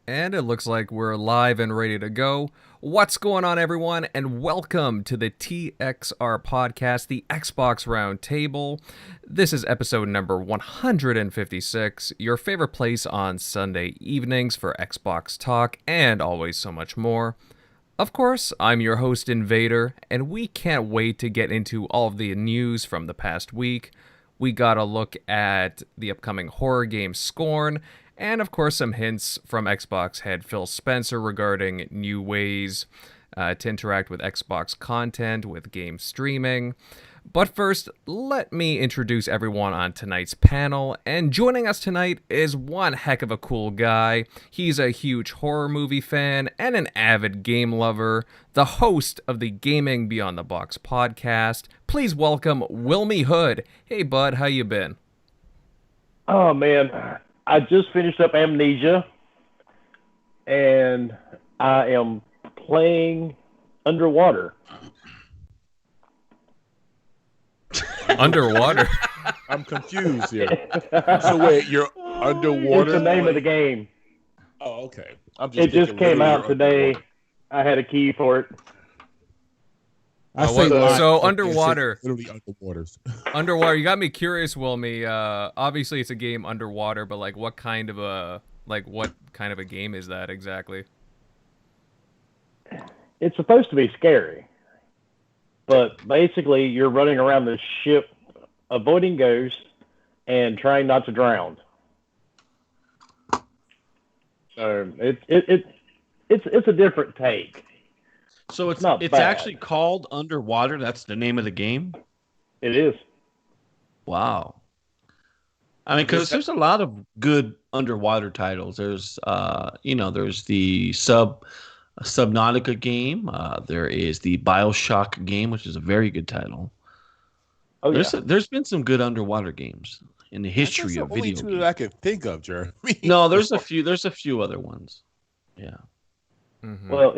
And it looks like we're live and ready to go. What's going on, everyone? And welcome to the TXR Podcast, the Xbox Roundtable. This is episode number 156, your favorite place on Sunday evenings for Xbox talk and always so much more. Of course, I'm your host, Invader, and we can't wait to get into all of the news from the past week. We got a look at the upcoming horror game Scorn, and of course some hints from Xbox head Phil Spencer regarding new ways to interact with Xbox content with game streaming. But first, let me introduce everyone on tonight's panel, and joining us tonight is one heck of a cool guy. He's a huge horror movie fan and an avid game lover, the host of the Gaming Beyond the Box podcast. Please welcome WilmyHood. Hey bud, how you been? Oh man, I just finished up Amnesia, and I am playing underwater. Underwater? I'm confused here. So wait, you're underwater? It's the name of the game. Oh, okay. It just came out today. I had a key for it. So underwater. Literally underwaters. Underwater. You got me curious, Wilmy. Obviously, it's a game underwater, but what kind of a game is that exactly? It's supposed to be scary, but basically, you're running around the ship, avoiding ghosts and trying not to drown. So it's a different take. So it's not bad. actually called Underwater. That's the name of the game. It is. Wow. I mean, because there's a lot of good underwater titles. There's there's the Subnautica game. There is the BioShock game, which is a very good title. Oh yeah. There's been some good underwater games in the history of video games. Only two that I can think of, Jeremy. No, there's a few other ones. Yeah. Mm-hmm. Well,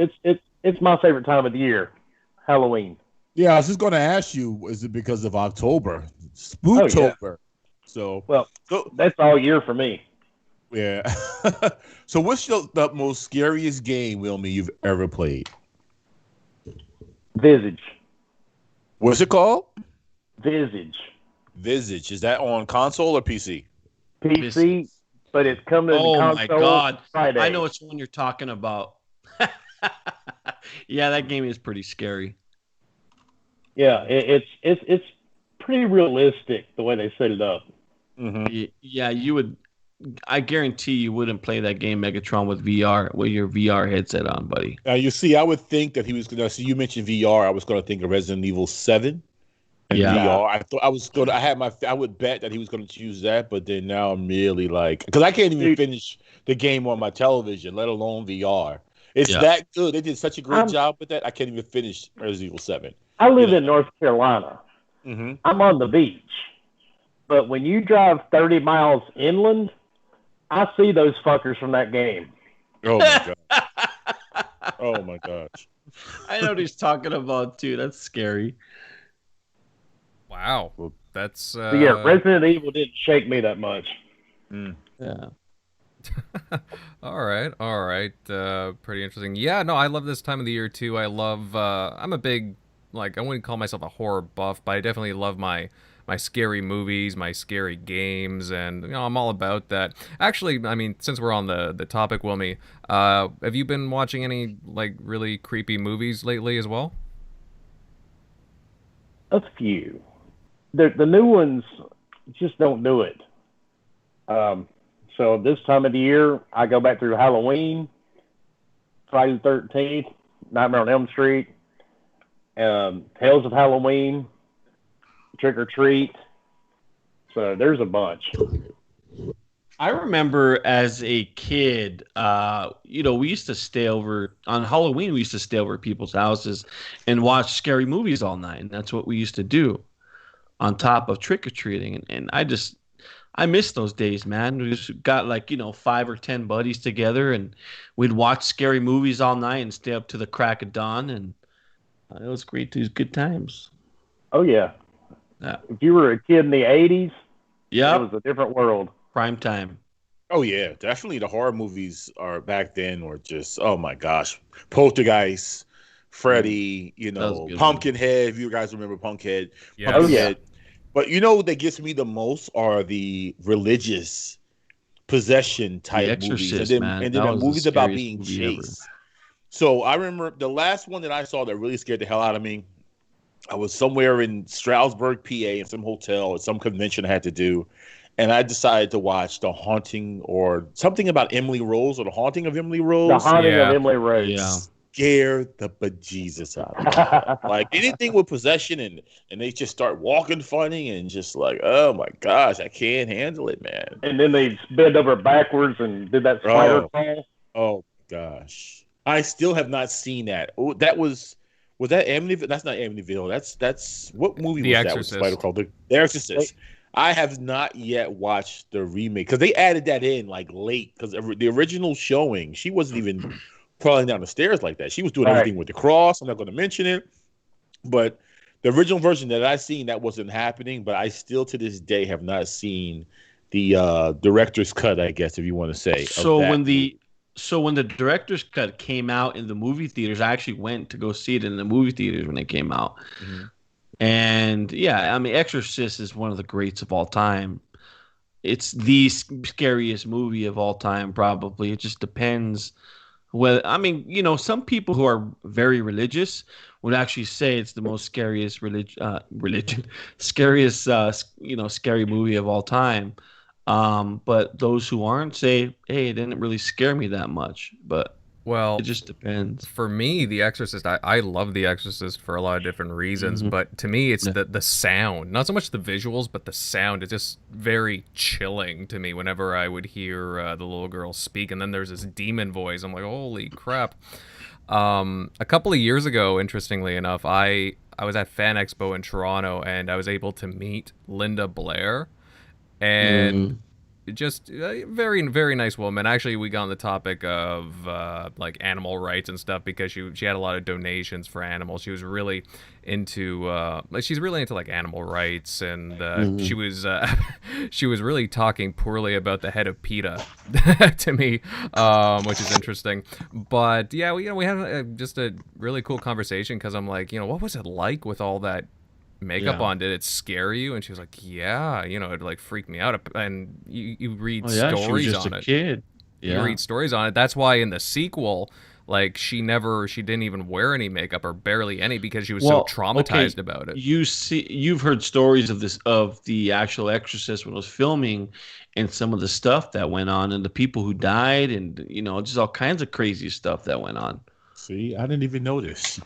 it's my favorite time of the year, Halloween. Yeah, I was just going to ask you, is it because of October? Spooktober. Oh, yeah. So that's all year for me. Yeah. So what's the most scariest game, Wilmy, you've ever played? Visage. What's it called? Visage. Visage. Is that on console or PC? PC, but it's coming to console my God. Friday. I know which one you're talking about. Yeah, that game is pretty scary. Yeah, it's pretty realistic the way they set it up. Mm-hmm. Yeah, you would. I guarantee you wouldn't play that game Megatron with VR, with your VR headset on, buddy. You see, I would think that he was going to. So you mentioned VR. I was going to think of Resident Evil 7. Yeah. VR. I thought I was going to. I would bet that he was going to choose that, but then now I'm really because I can't even finish the game on my television, let alone VR. It's that good. They did such a great job with that. I can't even finish Resident Evil 7. I live in North Carolina. Mm-hmm. I'm on the beach. But when you drive 30 miles inland, I see those fuckers from that game. Oh, my God. Oh, my gosh. I know what he's talking about, too. That's scary. Wow. Well, that's... But yeah, Resident Evil didn't shake me that much. Yeah. All right. Pretty interesting. Yeah, no, I love this time of the year too. I love I'm a big I wouldn't call myself a horror buff, but I definitely love my scary movies, my scary games, and I'm all about that. Actually, I mean, since we're on the topic, Wilmy, have you been watching any really creepy movies lately as well? A few. The new ones just don't do it. So this time of the year, I go back through Halloween, Friday the 13th, Nightmare on Elm Street, Tales of Halloween, Trick or Treat. So there's a bunch. I remember as a kid, we used to stay over on Halloween. We used to stay over at people's houses and watch scary movies all night, and that's what we used to do on top of trick or treating. And I miss those days, man. We just got 5 or 10 buddies together, and we'd watch scary movies all night and stay up to the crack of dawn, and it was great. It was good times. Oh yeah. Yeah. If you were a kid in the 80s, yeah, it was a different world. Prime time. Oh yeah, definitely. The horror movies are back then were just, oh my gosh, Poltergeist, Freddy, That was a good one. Pumpkinhead. If you guys remember Pumpkinhead, Yes. Oh, yeah. Pumpkinhead. But what that gets me the most are the religious possession type The movies, Exorcist, and man. then That the was the movies about scariest being movie ever. chased. So I remember the last one that I saw that really scared the hell out of me. I was somewhere in Stroudsburg, PA, in some hotel at some convention I had to do, and I decided to watch The Haunting or something about Emily Rose or The Haunting of Emily The Rose. Haunting Yeah. of Emily Rose. Yeah. Scare the bejesus out of me. Like anything with possession and they just start walking funny and just like, oh my gosh, I can't handle it, man. And then they bend over backwards and did that spider crawl. Oh gosh, I still have not seen that. Oh, that was that Amityville? That's not Amityville. That's what movie The was that? Exorcist. With Spider called The Exorcist. I have not yet watched the remake because they added that in like late because the original showing she wasn't even crawling down the stairs like that. She was doing Right. everything with the cross. I'm not going to mention it, but the original version that I seen that wasn't happening. But I still to this day have not seen the director's cut, I guess, if you want to say. So when the director's cut came out in the movie theaters, I actually went to go see it in the movie theaters when it came out. Mhm. And yeah, I mean, Exorcist is one of the greats of all time. It's the scariest movie of all time, probably. It just depends. Well, I mean, some people who are very religious would actually say it's the most scariest scariest, scary movie of all time. But those who aren't say, hey, it didn't really scare me that much. But Well, it just depends. for me, The Exorcist, I love The Exorcist for a lot of different reasons, but to me, it's the sound. Not so much the visuals, but the sound is just very chilling to me whenever I would hear the little girl speak, and then there's this demon voice. I'm like, holy crap. A couple of years ago, interestingly enough, I was at Fan Expo in Toronto, and I was able to meet Linda Blair, and just a very, very nice woman. Actually, we got on the topic of like animal rights and stuff because she had a lot of donations for animals. She was really into she's really into like animal rights, and she was she was really talking poorly about the head of PETA to me, which is interesting. But yeah, we had just a really cool conversation because I'm like, what was it like with all that makeup on? Did it scare you? And she was like, yeah, it like freaked me out. And you read stories she was just on a it. kid. Yeah. You read stories on it. That's why in the sequel, like she didn't even wear any makeup or barely any because she was so traumatized about it. You've heard stories of the actual Exorcist when it was filming, and some of the stuff that went on, and the people who died, and just all kinds of crazy stuff that went on. See, I didn't even notice.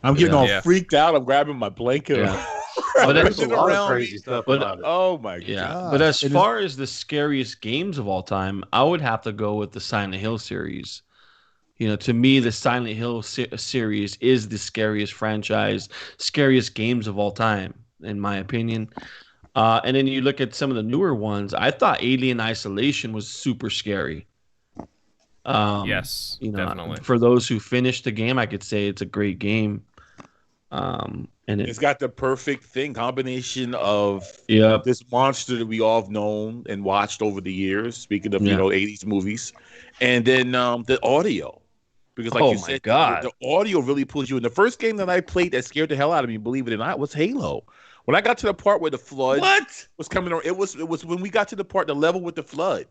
I'm getting all freaked out. I'm grabbing my blanket. Yeah. But there's a lot of crazy stuff about it. Oh my god! But as far as the scariest games of all time, I would have to go with the Silent Hill series. To me, the Silent Hill series is the scariest franchise, scariest games of all time, in my opinion. And then you look at some of the newer ones. I thought Alien Isolation was super scary. Yes, definitely. For those who finished the game, I could say it's a great game. And it's got the perfect combination of this monster that we all have known and watched over the years. Speaking of 80s movies, and then the audio, because like you said, the audio really pulls you in. The first game that I played that scared the hell out of me, believe it or not, was Halo. When I got to the part where the flood was coming on, it was when we got to the level with the flood,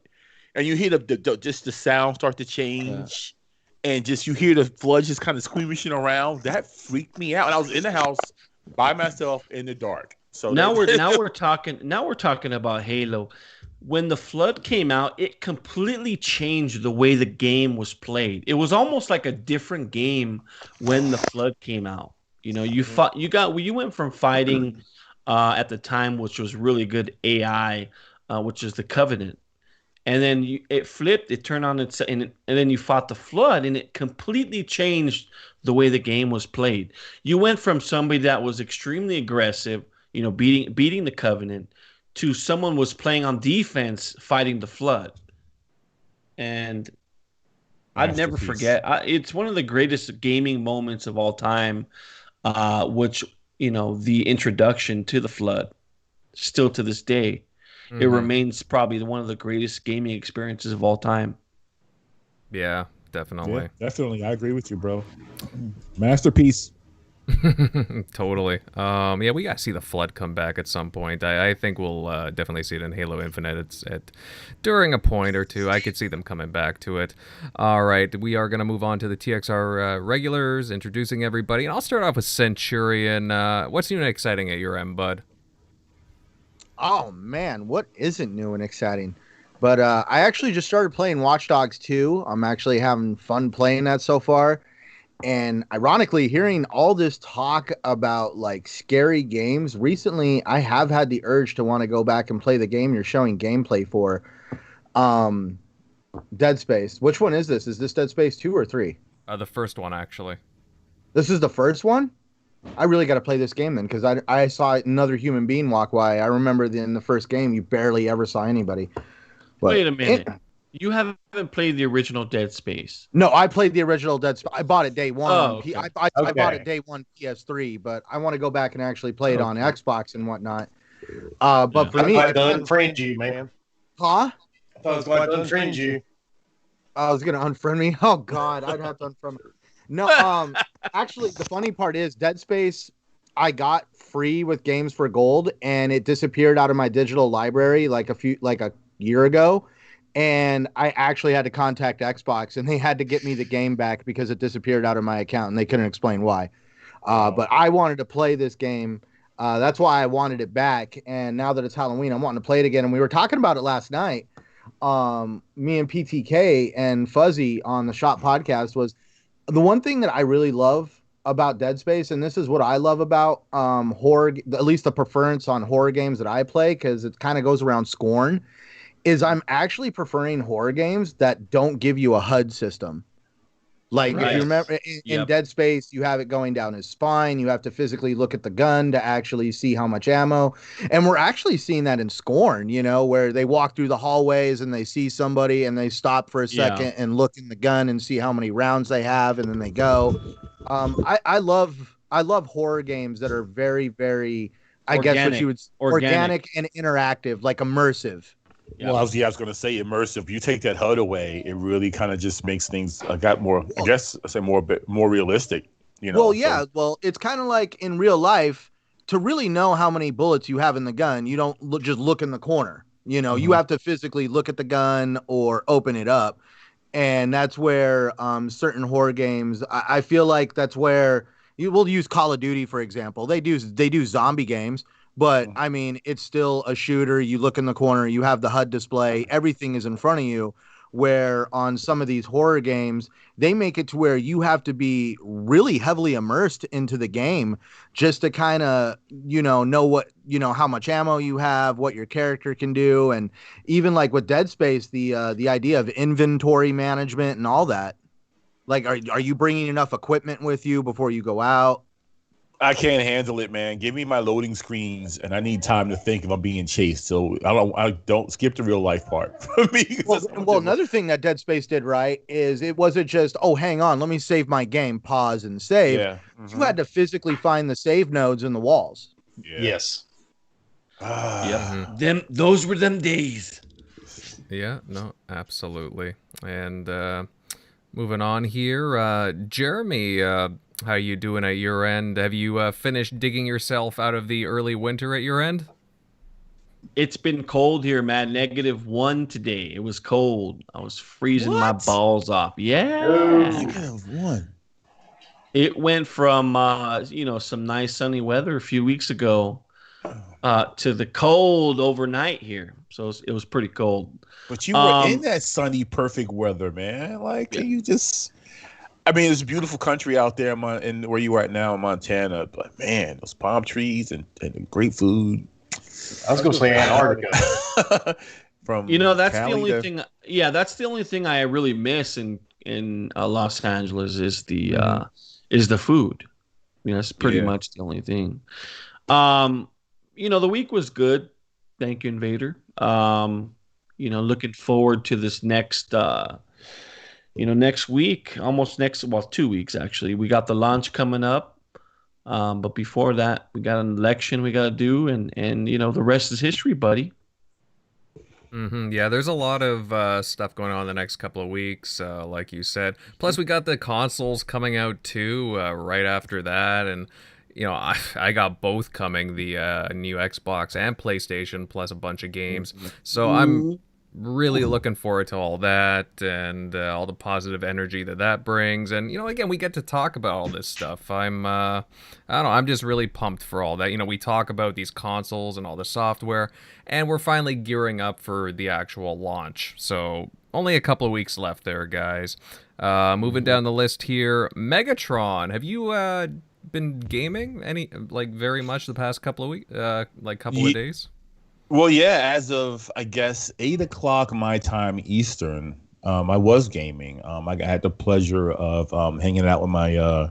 and you hear just the sound start to change. And just you hear the flood just kind of squeamishing around. That freaked me out. And I was in the house by myself in the dark. So now we're talking about Halo. When the flood came out, it completely changed the way the game was played. It was almost like a different game when the flood came out. You went from fighting at the time, which was really good AI, which is the Covenant. And then it flipped, it turned on its, and then you fought the flood, and it completely changed the way the game was played. You went from somebody that was extremely aggressive, beating the Covenant, to someone was playing on defense, fighting the flood. And I'd never forget. It's one of the greatest gaming moments of all time, which the introduction to the flood, still to this day. it remains probably one of the greatest gaming experiences of all time. Yeah, definitely. Yeah, definitely. I agree with you, bro. Masterpiece. Totally. Yeah, we gotta see the flood come back at some point. I think we'll definitely see it in Halo Infinite. It's during a point or two. I could see them coming back to it. All right, we are gonna move on to the TXR regulars, introducing everybody, and I'll start off with Centurion. What's new and exciting at your end, bud? Oh man, what isn't new and exciting? But I actually just started playing Watch Dogs 2. I'm actually having fun playing that so far. And ironically, hearing all this talk about like scary games recently, I have had the urge to want to go back and play the game you're showing gameplay for. Dead Space. Which one is this? Is this Dead Space 2 or 3? The first one, actually. This is the first one? I really got to play this game then, because I saw another human being walk by. I remember in the first game, you barely ever saw anybody. But wait a minute. You haven't played the original Dead Space. No, I played the original Dead Space. I bought it day one. Oh, okay. I bought it day one PS3, but I want to go back and actually play it on Xbox and whatnot. But for me, I unfriend you, man. Huh? I thought I was going to unfriend you. I was gonna unfriend me. Oh God, I'd have to unfriend me. No, actually, the funny part is Dead Space. I got free with Games for Gold, and it disappeared out of my digital library like a year ago. And I actually had to contact Xbox, and they had to get me the game back because it disappeared out of my account, and they couldn't explain why. But I wanted to play this game. That's why I wanted it back. And now that it's Halloween, I'm wanting to play it again. And we were talking about it last night. Me and PTK and Fuzzy on the Shop Podcast was the one thing that I really love about Dead Space, and this is what I love about horror, at least the preference on horror games that I play, because it kind of goes around Scorn, is I'm actually preferring horror games that don't give you a HUD system. Like, if you remember, in Dead Space, you have it going down his spine. You have to physically look at the gun to actually see how much ammo. And we're actually seeing that in Scorn, where they walk through the hallways and they see somebody and they stop for a second and look in the gun and see how many rounds they have, and then they go. I love horror games that are very, very, I guess what you would organic and interactive, like immersive. Yeah. Well, I was going to say immersive. You take that HUD away, it really kind of just makes things got more. I guess I say more realistic. Well, yeah. So. Well, it's kind of like in real life. To really know how many bullets you have in the gun, you don't just look in the corner. You have to physically look at the gun or open it up, and that's where certain horror games. I feel like that's where you will use Call of Duty, for example. They do zombie games. But, I mean, it's still a shooter. You look in the corner, you have the HUD display, everything is in front of you, where on some of these horror games, they make it to where you have to be really heavily immersed into the game just to kind of, know what, how much ammo you have, what your character can do. And even like with Dead Space, the idea of inventory management and all that. Like, are you bringing enough equipment with you before you go out? I can't handle it, man. Give me my loading screens, and I need time to think if I'm being chased. So I don't skip the real life part for me. Well, another thing that Dead Space did right is it wasn't just, hang on, let me save my game, pause and save. Yeah. You had to physically find the save nodes in the walls. Yeah. Yes. Those were them days. Yeah, no, absolutely. And moving on here, Jeremy. How you doing at your end? Have you finished digging yourself out of the early winter at your end? It's been cold here, man. -1 today. It was cold. I was freezing my balls off. Yeah. -1. It went from some nice sunny weather a few weeks ago to the cold overnight here. So it was pretty cold. But you were in that sunny, perfect weather, man. Like you just. I mean, it's a beautiful country out there in where you are at now in Montana. But man, those palm trees and great food. I was going to say Antarctica. That's Cali the only thing. Yeah, that's the only thing I really miss in Los Angeles is the food. That's pretty much the only thing. The week was good. Thank you, Invader. Looking forward to this next. Next week, 2 weeks actually. We got the launch coming up, but before that, we got an election we got to do, and the rest is history, buddy. Yeah, there's a lot of stuff going on the next couple of weeks, like you said. Plus, we got the consoles coming out too, right after that, and I got both coming, the new Xbox and PlayStation, plus a bunch of games. So I'm really looking forward to all that and all the positive energy that brings. And again, we get to talk about all this stuff. I don't know, I'm just really pumped for all that. We talk about these consoles and all the software, and we're finally gearing up for the actual launch. So only a couple of weeks left there, guys. Moving down the list here, Megatron. Have you been gaming very much the past couple of weeks, couple of days? Well, yeah, as of, I guess, 8 o'clock my time Eastern, I was gaming. I had the pleasure of hanging out with my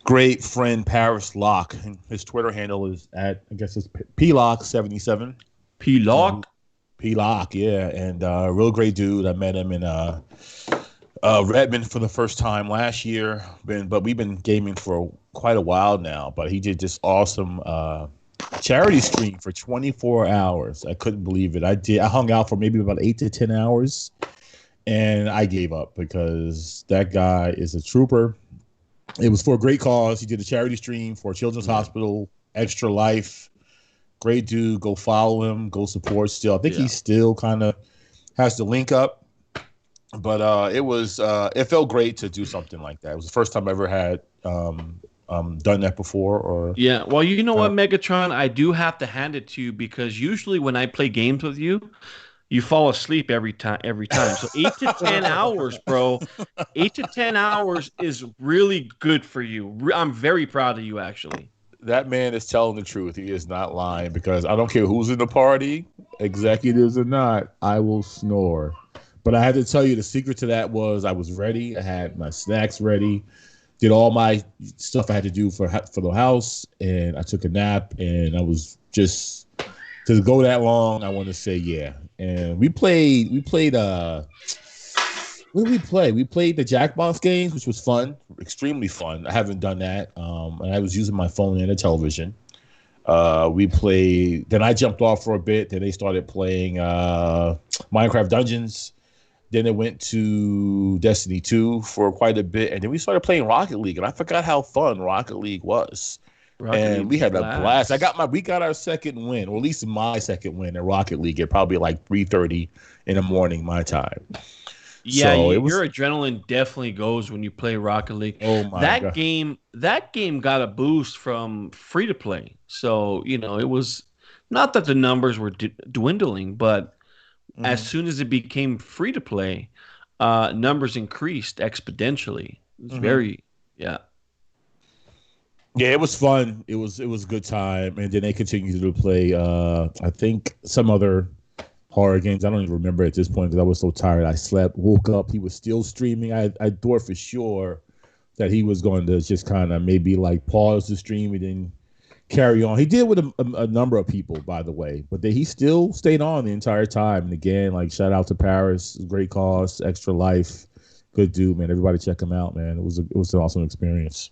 great friend Paris Locke. His Twitter handle is at, I guess it's PLock77. P-Lock? P-Lock, yeah. And real great dude. I met him in Redmond for the first time last year. But we've been gaming for quite a while now. But he did this awesome charity stream for 24 hours. I couldn't believe it. I hung out for maybe about 8 to 10 hours, and I gave up because that guy is a trooper. It was for a great cause. He did a charity stream for Children's Hospital, Extra Life. Great dude. Go follow him. Go support still. I think he still kind of has the link up. But it felt great to do something like that. It was the first time I ever had done that before. Or well, you know what, Megatron, I do have to hand it to you, because usually when I play games with you, you fall asleep every time. So 8 to 10 hours, bro. 8 to 10 hours is really good for you. I'm very proud of you, actually. That man is telling the truth. He is not lying, because I don't care who's in the party, executives or not, I will snore. But I had to tell you, the secret to that was I was ready. I had my snacks ready. Did all my stuff I had to do for the house, and I took a nap, and I was just, to go that long, I want to say yeah. And we played what did we play? We played the Jackbox games, which was fun, extremely fun. I haven't done that. And I was using my phone and a television. We played, then I jumped off for a bit, then they started playing Minecraft Dungeons. Then it went to Destiny 2 for quite a bit. And then we started playing Rocket League. And I forgot how fun Rocket League was. We had a blast. We got our second win, or at least my second win at Rocket League at probably like 3:30 in the morning, my time. Yeah, so your adrenaline definitely goes when you play Rocket League. Oh my God. That game got a boost from free to play. So, it was not that the numbers were dwindling, but as soon as it became free to play, numbers increased exponentially. It's very, yeah. Yeah, it was fun. It was a good time. And then they continued to play, I think, some other horror games. I don't even remember at this point because I was so tired. I slept, woke up. He was still streaming. I thought for sure that he was going to just kind of maybe like pause the stream and then carry on. He did with a number of people, by the way, but he still stayed on the entire time. And again, like, shout out to Paris, great cause, Extra Life, good dude, man. Everybody check him out, man. It was an awesome experience.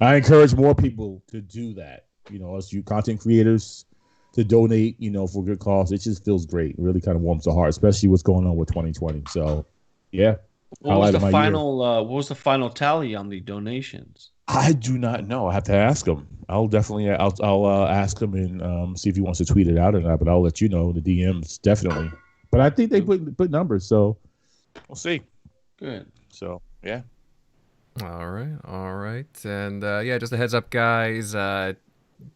I encourage more people to do that. Us you content creators, to donate, for good cause. It just feels great. It really kind of warms the heart, especially what's going on with 2020. So, yeah. What was the final tally on the donations? I do not know. I have to ask him. I'll ask him and see if he wants to tweet it out or not. But I'll let you know, the DMs definitely. But I think they put numbers, so we'll see. Good. So yeah. All right, and just a heads up, guys.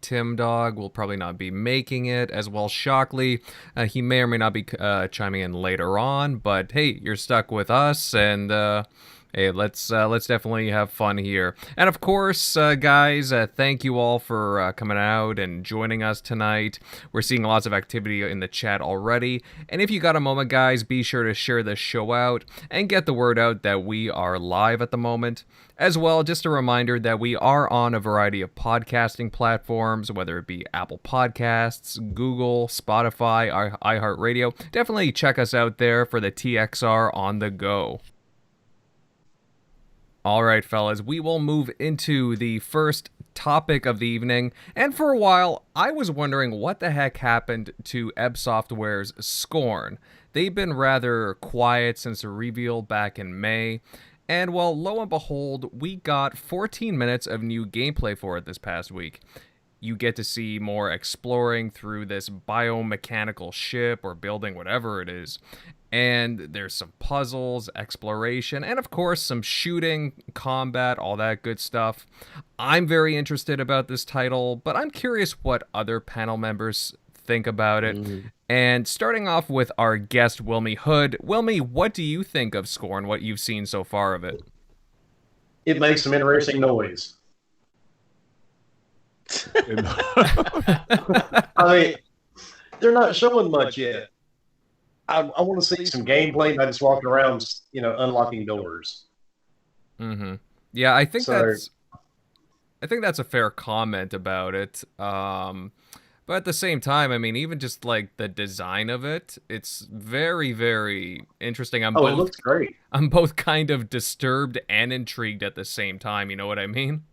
Tim Dog will probably not be making it, as well. Shockley, he may or may not be chiming in later on. But hey, you're stuck with us, and hey, let's definitely have fun here. And of course, guys, thank you all for coming out and joining us tonight. We're seeing lots of activity in the chat already. And if you got a moment, guys, be sure to share this show out and get the word out that we are live at the moment. As well, just a reminder that we are on a variety of podcasting platforms, whether it be Apple Podcasts, Google, Spotify, iHeartRadio. Definitely check us out there for the TXR on the go. All right, fellas, we will move into the first topic of the evening, and for a while, I was wondering what the heck happened to Ebb Software's Scorn. They've been rather quiet since the reveal back in May, and well, lo and behold, we got 14 minutes of new gameplay for it this past week. You get to see more exploring through this biomechanical ship or building, whatever it is. And there's some puzzles, exploration, and of course some shooting, combat, all that good stuff. I'm very interested about this title, but I'm curious what other panel members think about it. And starting off with our guest, WilmyHood. Wilmy, what do you think of Scorn, what you've seen so far of it? It makes some interesting noise. I mean, they're not showing much yet. I want to see some gameplay, not just walking around, unlocking doors. Mm-hmm. Yeah, I think that's a fair comment about it. But at the same time, I mean, even just like the design of it, it's very, very interesting. It looks great. I'm both kind of disturbed and intrigued at the same time. You know what I mean?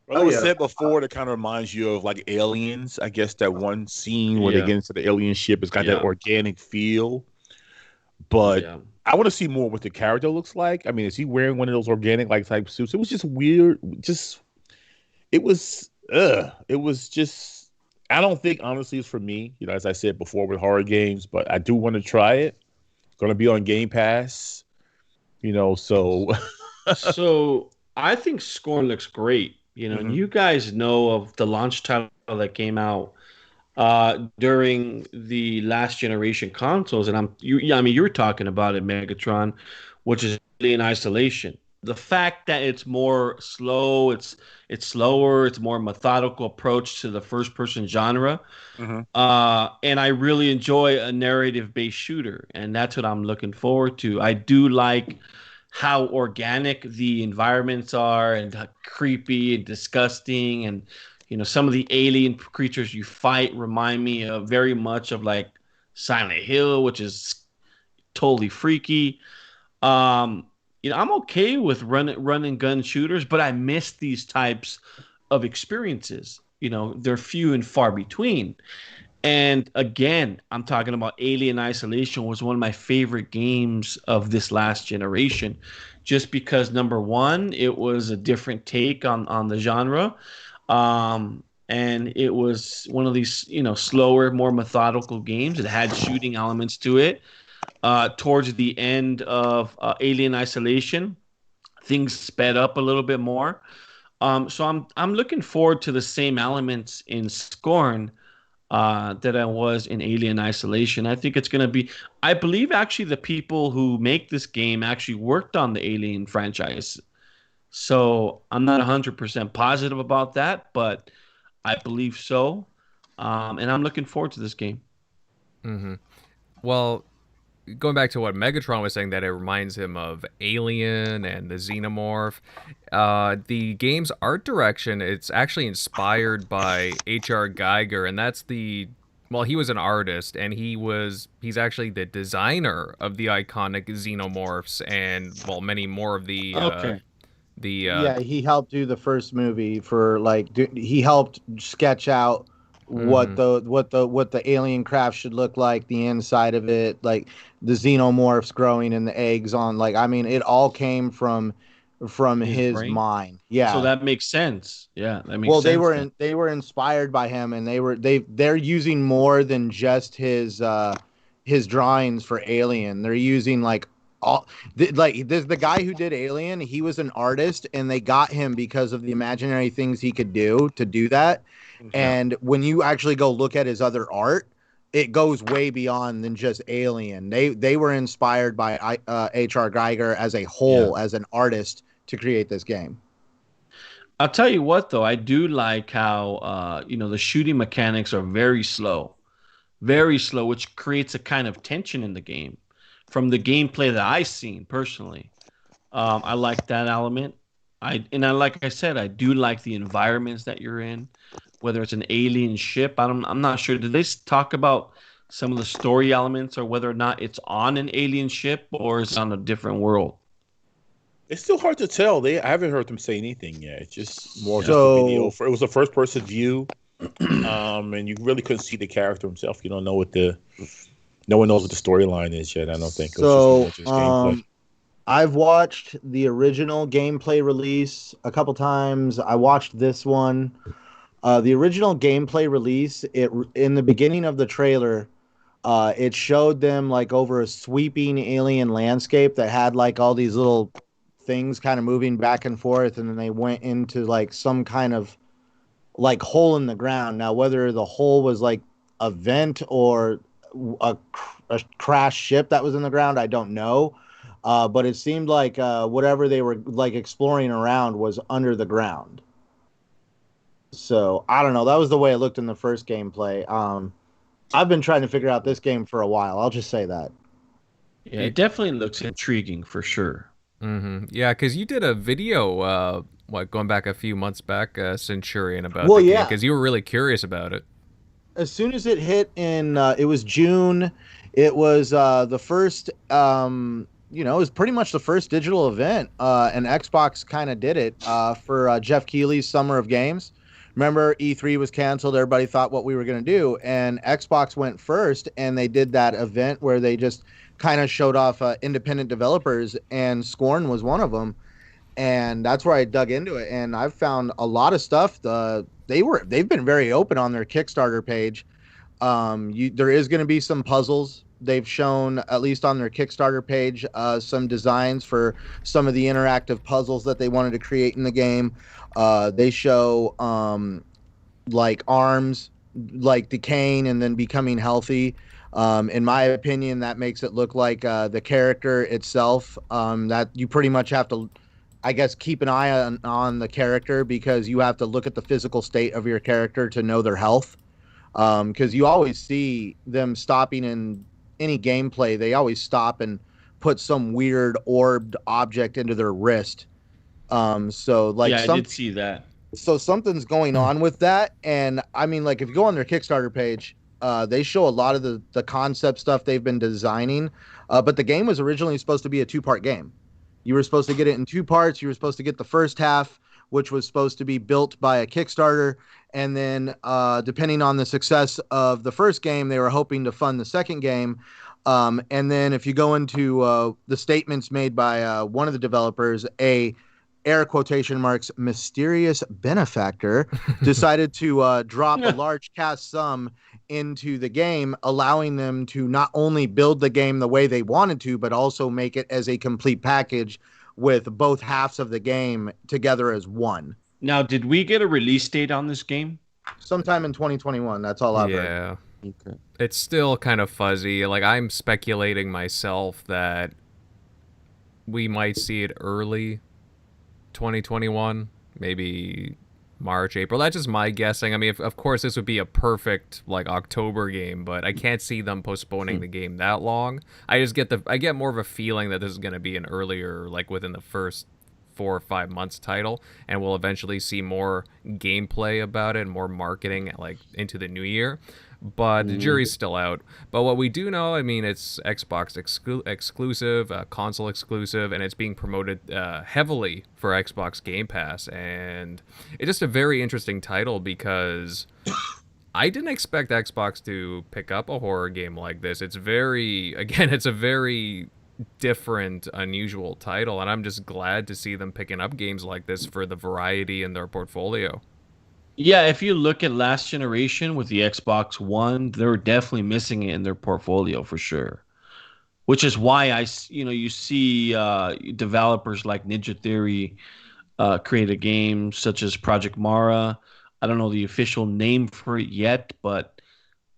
Well, it was said before, that kind of reminds you of like Aliens. I guess that one scene where they get into the alien ship has got that organic feel. But I want to see more what the character looks like. I mean, is he wearing one of those organic like type suits? It was just weird. It was just. I don't think honestly it's for me. As I said before with horror games, but I do want to try it. It's going to be on Game Pass. So. So I think Scorn looks great. And you guys know of the launch title that came out during the last generation consoles, and you were talking about it, Megatron, which is Alien Isolation. The fact that it's more slow, it's slower, it's more methodical approach to the first person genre, and I really enjoy a narrative based shooter, and that's what I'm looking forward to. I do like how organic the environments are and how creepy and disgusting, and some of the alien creatures you fight remind me of very much of like Silent Hill, which is totally freaky. I'm okay with run and gun shooters, but I miss these types of experiences. They're few and far between. And again, I'm talking about Alien Isolation was one of my favorite games of this last generation, just because number one, it was a different take on the genre. And it was one of these, slower, more methodical games. It had shooting elements to it. Towards the end of Alien Isolation, things sped up a little bit more. So I'm looking forward to the same elements in Scorn that I was in Alien Isolation. I think it's going to be. I believe actually the people who make this game actually worked on the Alien franchise. So I'm not 100% positive about that, but I believe so. And I'm looking forward to this game. Mm-hmm. Well, going back to what Megatron was saying, that it reminds him of Alien and the Xenomorph. The game's art direction, it's actually inspired by H.R. Geiger, and that's he was an artist, and he's actually the designer of the iconic Xenomorphs and many more of the he helped do the first movie for he helped sketch out what the alien craft should look like, the inside of it, like the xenomorphs growing and the eggs on, it all came from his mind. Yeah. So that makes sense. Yeah, that makes sense. They were inspired by him, and they're using more than just his drawings for Alien. They're using the guy who did Alien, he was an artist, and they got him because of the imaginary things he could do to do that. Mm-hmm. And when you actually go look at his other art, it goes way beyond than just Alien. They were inspired by H.R. Geiger as a whole, as an artist, to create this game. I'll tell you what, though, I do like how the shooting mechanics are very slow, which creates a kind of tension in the game. From the gameplay that I've seen personally, I like that element. Like I said, I do like the environments that you're in, whether it's an alien ship. I'm not sure. Did they talk about some of the story elements, or whether or not it's on an alien ship or it's on a different world? It's still hard to tell. I haven't heard them say anything yet. It's just more just a video. It was a first person view, and you really couldn't see the character himself. You don't know no one knows what the storyline is yet. I don't think. So, I've watched the original gameplay release a couple times. I watched this one. The original gameplay release, in the beginning of the trailer, it showed them like over a sweeping alien landscape that had like all these little things kind of moving back and forth, and then they went into like some kind of like hole in the ground. Now, whether the hole was like a vent or a crashed ship that was in the ground, I don't know. But it seemed like whatever they were like exploring around was under the ground. So I don't know. That was the way it looked in the first gameplay. I've been trying to figure out this game for a while. I'll just say that. Yeah, it definitely looks intriguing for sure. Mm-hmm. Yeah, because you did a video, going back a few months back, Centurion, about the game, because you were really curious about it. As soon as it hit in, it was June. It was the first, it was pretty much the first digital event, and Xbox kind of did it for Jeff Keighley's Summer of Games. Remember, E3 was canceled. Everybody thought what we were going to do, and Xbox went first, and they did that event where they just kind of showed off independent developers, and Scorn was one of them. And that's where I dug into it, and I've found a lot of stuff. They've been very open on their Kickstarter page. There is going to be some puzzles. They've shown, at least on their Kickstarter page, some designs for some of the interactive puzzles that they wanted to create in the game. They show like arms like decaying and then becoming healthy. In my opinion, that makes it look like the character itself, that you pretty much have to, I guess, keep an eye on the character, because you have to look at the physical state of your character to know their health. Because you always see them stopping in any gameplay. They always stop and put some weird orbed object into their wrist. I did see that. So something's going on with that. And I mean, like, if you go on their Kickstarter page, they show a lot of the concept stuff they've been designing. But the game was originally supposed to be a 2-part game. You were supposed to get it in 2 parts. You were supposed to get the first half, which was supposed to be built by a Kickstarter. And then depending on the success of the first game, they were hoping to fund the second game. And then if you go into the statements made by one of the developers, air quotation marks, mysterious benefactor decided to drop a large cash sum into the game, allowing them to not only build the game the way they wanted to, but also make it as a complete package with both halves of the game together as one. Now, did we get a release date on this game? Sometime in 2021. That's all I've heard. Yeah. Okay. It's still kind of fuzzy. Like, I'm speculating myself that we might see it early 2021, maybe March, April. That's just my guessing. I mean, of course, this would be a perfect like October game, but I can't see them postponing the game that long. I get more of a feeling that this is going to be an earlier, like within the first 4 or 5 months title, and we'll eventually see more gameplay about it and more marketing like into the new year. But the jury's still out. But what we do know, I mean, it's Xbox exclusive, console exclusive, and it's being promoted heavily for Xbox Game Pass. And it's just a very interesting title, because I didn't expect Xbox to pick up a horror game like this. It's a very different, unusual title, and I'm just glad to see them picking up games like this for the variety in their portfolio. Yeah, if you look at last generation with the Xbox One, they're definitely missing it in their portfolio for sure. Which is why you see developers like Ninja Theory create a game such as Project Mara. I don't know the official name for it yet, but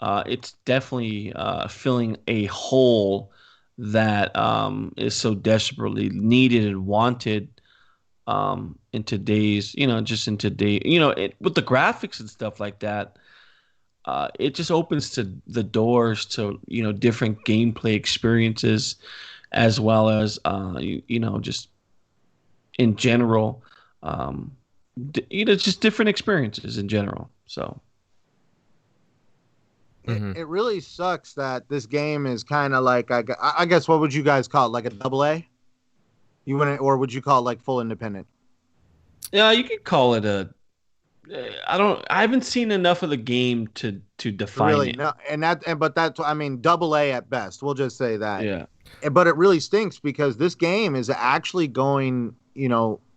it's definitely filling a hole that is so desperately needed and wanted. In today's, with the graphics and stuff like that, it just opens to the doors to, different gameplay experiences, as well as, just in general, just different experiences in general. So. It really sucks that this game is kind of like, I guess, what would you guys call it? Like a AA? You wouldn't, or would you call it like full independent? Yeah, you could call it a. I haven't seen enough of the game to define Really, it. no, but that's, I mean, double A at best. We'll just say that. Yeah. But it really stinks because this game is actually going,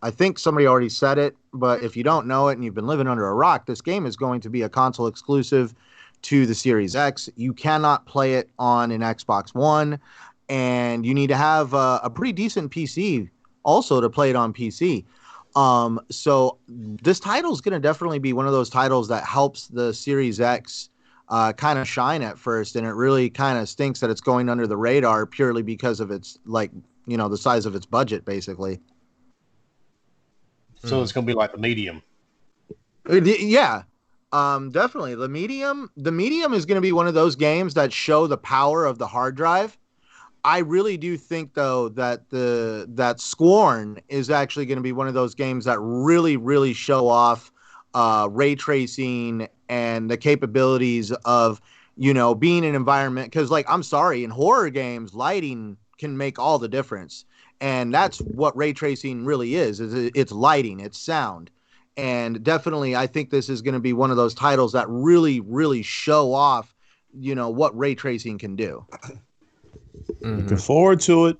I think somebody already said it, but if you don't know it and you've been living under a rock, this game is going to be a console exclusive to the Series X. You cannot play it on an Xbox One, and you need to have a pretty decent PC also to play it on PC. So this title is going to definitely be one of those titles that helps the Series X kind of shine at first, and it really kind of stinks that it's going under the radar purely because of its, the size of its budget, basically. So it's going to be like the medium. Yeah, definitely. The medium is going to be one of those games that show the power of the hard drive. I really do think, though, that that Scorn is actually going to be one of those games that really, really show off ray tracing and the capabilities of, being an environment. Because, I'm sorry, in horror games, lighting can make all the difference. And that's what ray tracing really is it's lighting, it's sound. And definitely, I think this is going to be one of those titles that really, really show off, what ray tracing can do. Looking forward to it.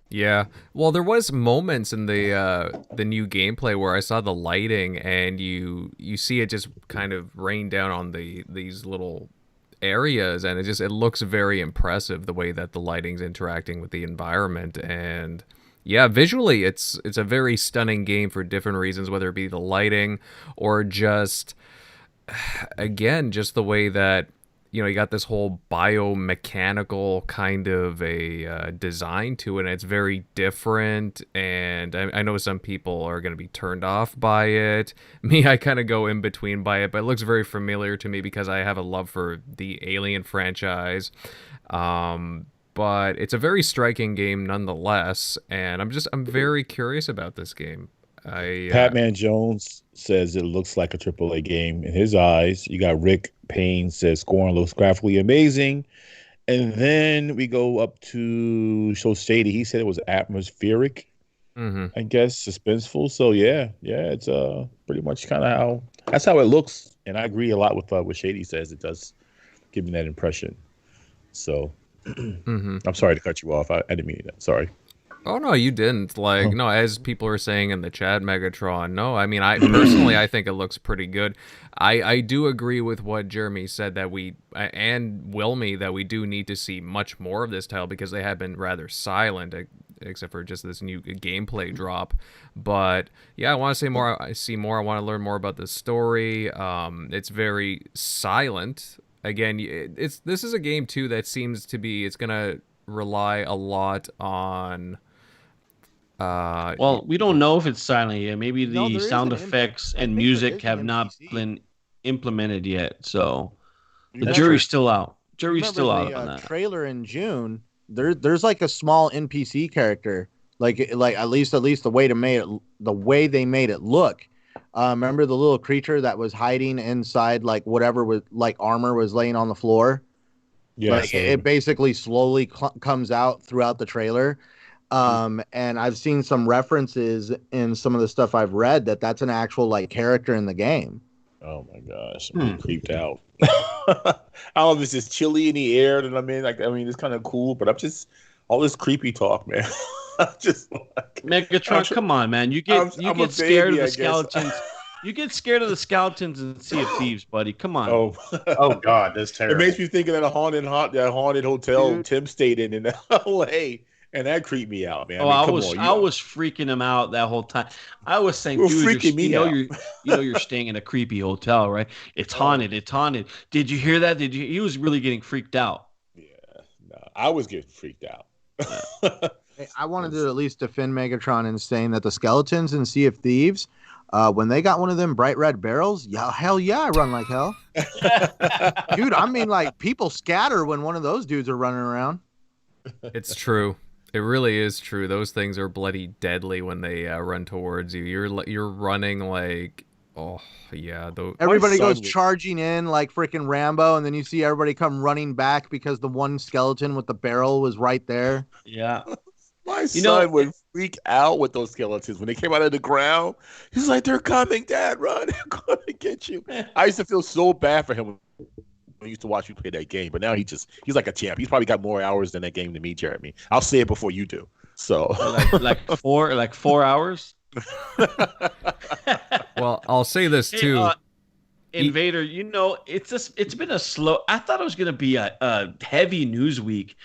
Yeah. Well, there was moments in the new gameplay where I saw the lighting and you see it just kind of rain down on these little areas, and it looks very impressive the way that the lighting's interacting with the environment. And yeah, visually it's a very stunning game for different reasons, whether it be the lighting or just the way that you got this whole biomechanical kind of a design to it, and it's very different. And I know some people are going to be turned off by it. Me, I kind of go in between by it, but it looks very familiar to me because I have a love for the Alien franchise. But it's a very striking game nonetheless, and I'm very curious about this game. Patman Jones says it looks like a AAA game in his eyes. You got Rick Payne says Scorn looks graphically amazing. And then we go up to So Shady. He said it was atmospheric, I guess, suspenseful. So yeah, it's pretty much kind of that's how it looks. And I agree a lot with what Shady says. It does give me that impression. So I'm sorry to cut you off. I didn't mean that. Sorry. Oh, no, you didn't. No, as people are saying in the chat, Megatron, no, I mean, I personally, I think it looks pretty good. I do agree with what Jeremy said that and Wilmy, that we do need to see much more of this title because they have been rather silent, except for just this new gameplay drop. But yeah, I want to say more. I see more. I want to learn more about the story. It's very silent. Again, this is a game too that seems to be, it's going to rely a lot on well, we don't know if it's silent yet. Maybe the sound effects and music have not been implemented yet. So the jury's still out. Jury's still out on that. Trailer in June. There's like a small NPC character, like at least the way they made it look. Remember the little creature that was hiding inside like whatever was like armor was laying on the floor. Yeah, like, it basically slowly comes out throughout the trailer. And I've seen some references in some of the stuff I've read that's an actual like character in the game. Oh my gosh, I'm creeped out. All of this is chilly in the air, and I mean, it's kind of cool, but I'm just all this creepy talk, man. Just Megatron, come on, man. You get scared of the skeletons. You get scared of the skeletons and Sea of Thieves, buddy. Come on. Oh God, that's terrible. It makes me think of that haunted hotel Tim stayed in L.A. And that creeped me out, man. I was freaking him out that whole time. I was saying, dude, you're staying in a creepy hotel, right? It's haunted. It's haunted. Did you hear that? He was really getting freaked out. Yeah, no, I was getting freaked out. Hey, I wanted to at least defend Megatron in saying that the skeletons in Sea of Thieves, when they got one of them bright red barrels, hell yeah, I run like hell. Dude, I mean, like, people scatter when one of those dudes are running around. It's true. It really is true. Those things are bloody deadly when they run towards you. You're running like, oh yeah. Everybody goes charging in like freaking Rambo, and then you see everybody come running back because the one skeleton with the barrel was right there. Yeah. My son would freak out with those skeletons when they came out of the ground. He's like, "They're coming, Dad! Run! They're going to get you." I used to feel so bad for him when I used to watch you play that game, but now he's like a champ. He's probably got more hours than that game than me, Jeremy. I'll say it before you do. So like 4 hours. Well, I'll say this too. Invader, it's been a slow. I thought it was going to be a heavy news week.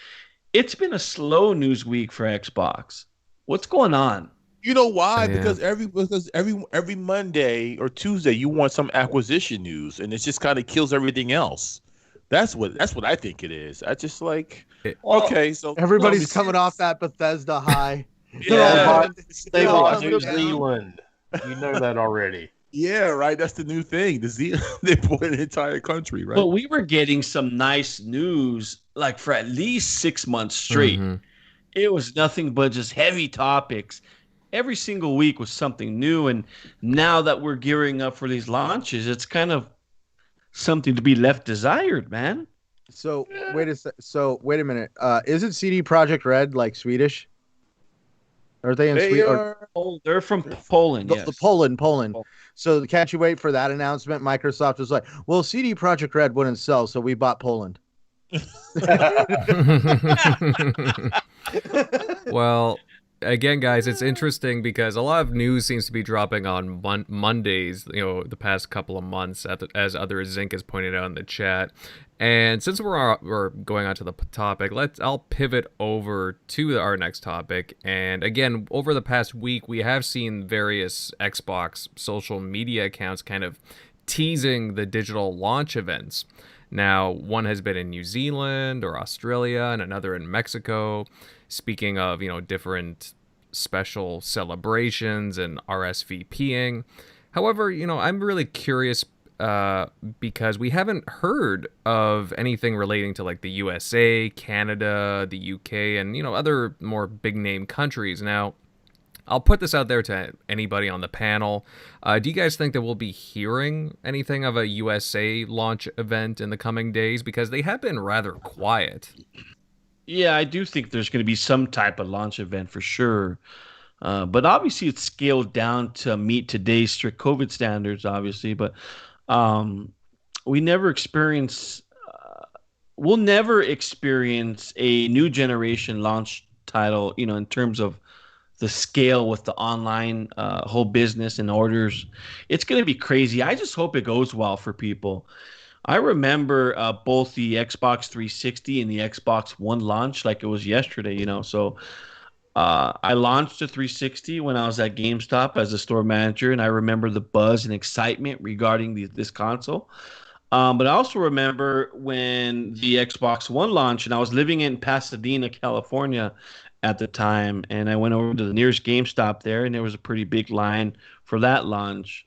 It's been a slow news week for Xbox. What's going on? You know why? Yeah. Because every Monday or Tuesday you want some acquisition news, and it just kind of kills everything else. That's what I think it is. I just like okay, so everybody's coming off that Bethesda high. Yeah, they want New Zealand. You know that already. Yeah, right. That's the new thing. They bought an entire country, right? But we were getting some nice news like for at least 6 months straight. Mm-hmm. It was nothing but just heavy topics. Every single week was something new, and now that we're gearing up for these launches, it's kind of something to be left desired, man. So wait a minute. Isn't CD Projekt Red like Swedish? Are they in Sweden? They're from Poland. Yes. Poland. So can't you wait for that announcement? Microsoft was like, well, CD Projekt Red wouldn't sell, so we bought Poland. Well, again, guys, it's interesting because a lot of news seems to be dropping on Mondays, the past couple of months, as other Zinc has pointed out in the chat. And since we're going on to the topic, I'll pivot over to our next topic. And again, over the past week, we have seen various Xbox social media accounts kind of teasing the digital launch events. Now, one has been in New Zealand or Australia, and another in Mexico. Speaking of, different special celebrations and RSVPing. However, I'm really curious because we haven't heard of anything relating to like the USA, Canada, the UK, and other more big name countries. Now, I'll put this out there to anybody on the panel. Do you guys think that we'll be hearing anything of a USA launch event in the coming days? Because they have been rather quiet. Yeah, I do think there's going to be some type of launch event for sure. But obviously it's scaled down to meet today's strict COVID standards, obviously. But we'll never experience a new generation launch title, in terms of the scale with the online whole business and orders. It's going to be crazy. I just hope it goes well for people. I remember both the Xbox 360 and the Xbox One launch like it was yesterday, So I launched the 360 when I was at GameStop as a store manager, and I remember the buzz and excitement regarding this console. But I also remember when the Xbox One launched, and I was living in Pasadena, California at the time, and I went over to the nearest GameStop there, and there was a pretty big line for that launch.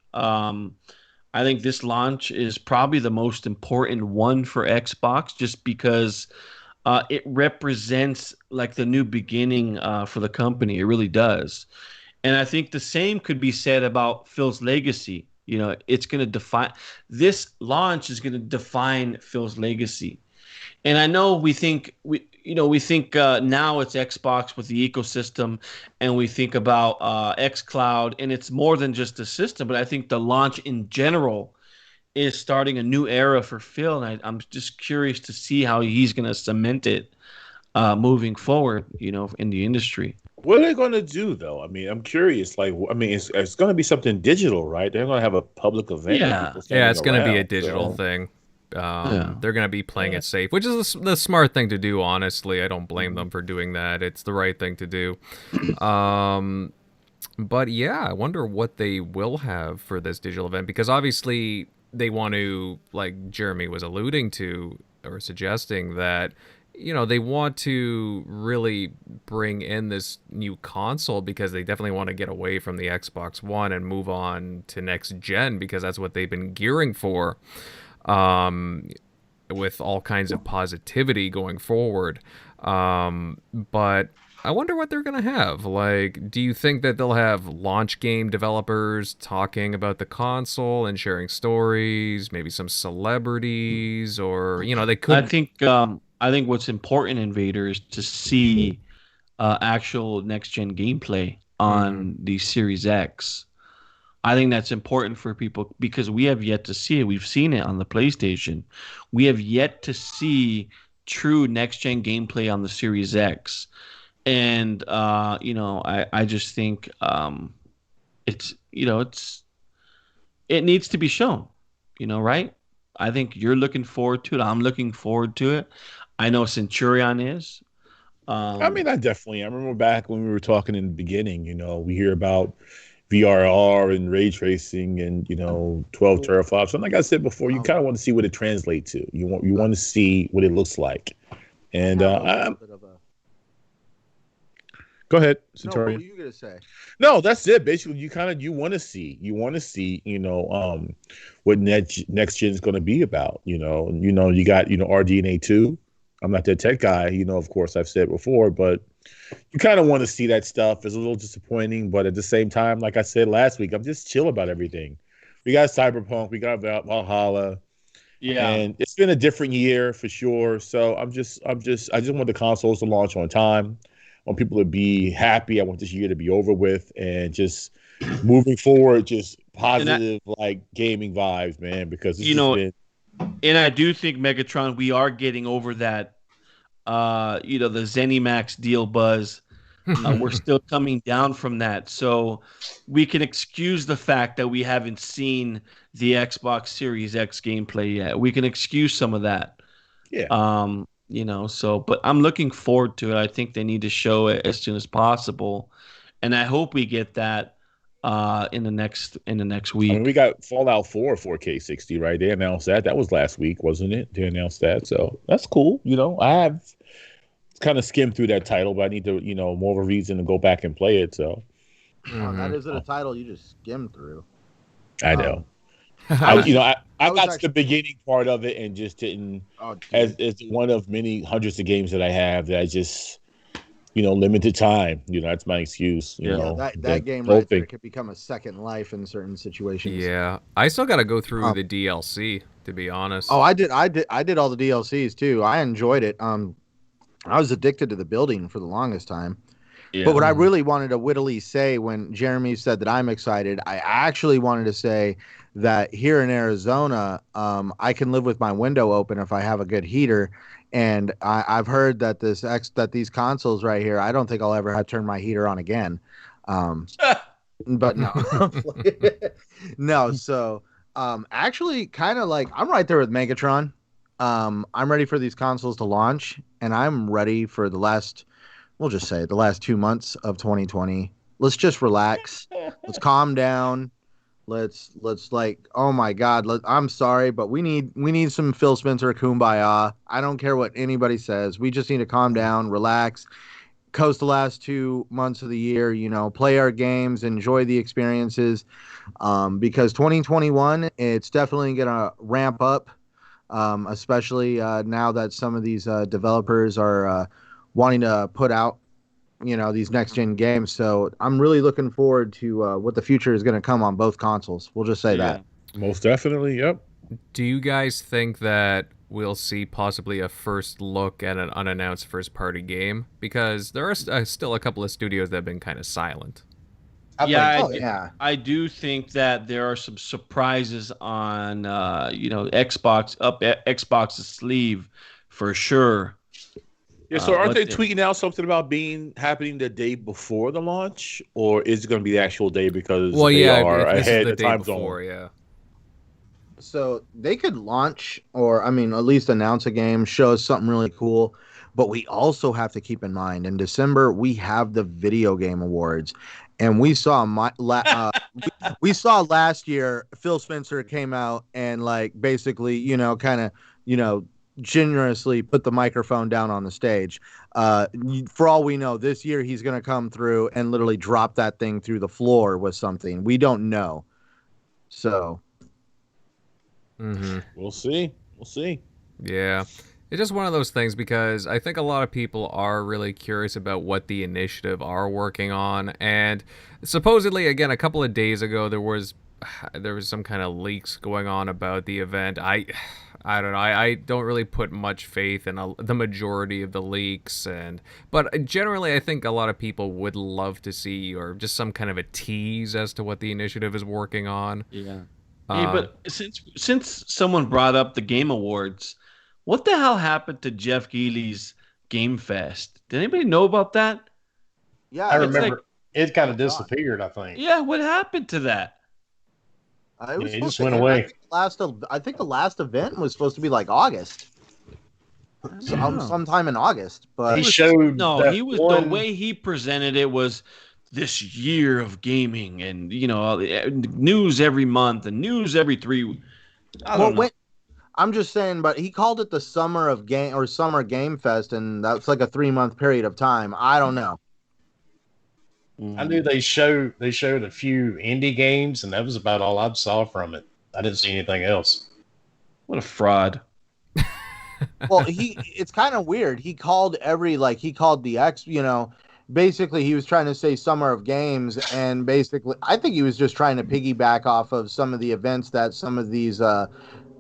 I think this launch is probably the most important one for Xbox just because it represents like the new beginning for the company. It really does. And I think the same could be said about Phil's legacy. It's going to define this launch is going to define Phil's legacy. And I know we think now it's Xbox with the ecosystem, and we think about xCloud, and it's more than just a system. But I think the launch in general is starting a new era for Phil, and I'm just curious to see how he's going to cement it moving forward, in the industry. What are they going to do, though? I mean, I'm curious. It's going to be something digital, right? They're going to have a public event. Yeah, it's going to be a digital thing. They're going to be playing it safe, which is the smart thing to do, honestly. I don't blame them for doing that. It's the right thing to do. But yeah, I wonder what they will have for this digital event, because obviously they want to, like Jeremy was alluding to or suggesting, that they want to really bring in this new console because they definitely want to get away from the Xbox One and move on to next gen, because that's what they've been gearing for. With all kinds of positivity going forward. But I wonder what they're going to have. Like, do you think that they'll have launch game developers talking about the console and sharing stories, maybe some celebrities, or, they could... I think what's important, Invader, is to see actual next gen gameplay on the Series X. I think that's important for people because we have yet to see it. We've seen it on the PlayStation. We have yet to see true next gen gameplay on the Series X. And I just think it needs to be shown, right? I think you're looking forward to it. I'm looking forward to it. I know Centurion is. I mean, I remember back when we were talking in the beginning, we hear about VRR and ray tracing and 12 teraflops. And like I said before, you kind of want to see what it translates to. You want to see what it looks like. And go ahead, Centurion. No, what were you gonna say? No, that's it. Basically, you want to see, what next gen is going to be about. You got RDNA 2. I'm not that tech guy, of course I've said before, but you kind of want to see that stuff. It's a little disappointing, but at the same time, like I said last week, I'm just chill about everything. We got Cyberpunk, we got Valhalla. Yeah. And it's been a different year for sure. So I just want the consoles to launch on time. I want people to be happy. I want this year to be over with and just moving forward, just positive gaming vibes, man, because it's been. And I do think Megatron, we are getting over that, the ZeniMax deal buzz. We're still coming down from that. So we can excuse the fact that we haven't seen the Xbox Series X gameplay yet. We can excuse some of that. Yeah. But I'm looking forward to it. I think they need to show it as soon as possible. And I hope we get that in the next week. I mean, we got Fallout 4 4K 60, right? They announced that. That was last week, wasn't it? They announced that. So that's cool. I have kind of skimmed through that title, but I need to, more of a reason to go back and play it. So that isn't a title you just skimmed through. I know. I got to the beginning part of it and just didn't, as one of many hundreds of games that I have that I just, limited time. That's my excuse. That game right there could become a second life in certain situations. Yeah, I still got to go through the DLC, to be honest. Oh, I did all the DLCs too. I enjoyed it. I was addicted to the building for the longest time. Yeah. But what I really wanted to wittily say when Jeremy said that I'm excited, I actually wanted to say that here in Arizona, I can live with my window open if I have a good heater. And I've heard that these consoles right here, I don't think I'll ever have to turn my heater on again. But no, no. So actually, kind of like I'm right there with Megatron. I'm ready for these consoles to launch, and I'm ready for we'll just say the last 2 months of 2020. Let's just relax. Let's calm down. Let's oh my God, I'm sorry, but we need some Phil Spencer kumbaya. I don't care what anybody says. We just need to calm down, relax, coast the last 2 months of the year, play our games, enjoy the experiences. Because 2021, it's definitely going to ramp up, especially now that some of these developers are wanting to put out these next gen games. So I'm really looking forward to what the future is going to come on both consoles. We'll just say that. Most definitely. Yep. Do you guys think that we'll see possibly a first look at an unannounced first party game? Because there are still a couple of studios that have been kind of silent. I do think that there are some surprises on Xbox's sleeve for sure. Yeah, so aren't they tweeting out something about happening the day before the launch, or is it going to be the actual day because they are ahead of the time zone? Yeah. So they could launch, or at least announce a game, show us something really cool. But we also have to keep in mind in December we have the Video Game Awards, and we saw we saw last year Phil Spencer came out and basically generously put the microphone down on the stage. For all we know, this year he's going to come through and literally drop that thing through the floor with something. We don't know. So we'll see. Yeah. It's just one of those things because I think a lot of people are really curious about what the initiative are working on. And supposedly, again, a couple of days ago, there was some kind of leaks going on about the event. I don't know. I don't really put much faith in the majority of the leaks, but generally, I think a lot of people would love to see or just some kind of a tease as to what the initiative is working on. Yeah. Hey, but since someone brought up the Game Awards, what the hell happened to Jeff Keighley's Game Fest? Did anybody know about that? Yeah, I remember. It kind of disappeared, I think. Yeah, what happened to that? It just went away. I think the last event was supposed to be like August. Sometime in August. But the way he presented it was this year of gaming and news every month and news every 3 weeks. I'm just saying, but he called it the Summer Game Fest, and that's like a 3-month period of time. I don't know. I knew they showed a few indie games, and that was about all I saw from it. I didn't see anything else. What a fraud! Well, it's kind of weird. He called the X. Basically, he was trying to say Summer of Games, and basically, I think he was just trying to piggyback off of some of the events that some of these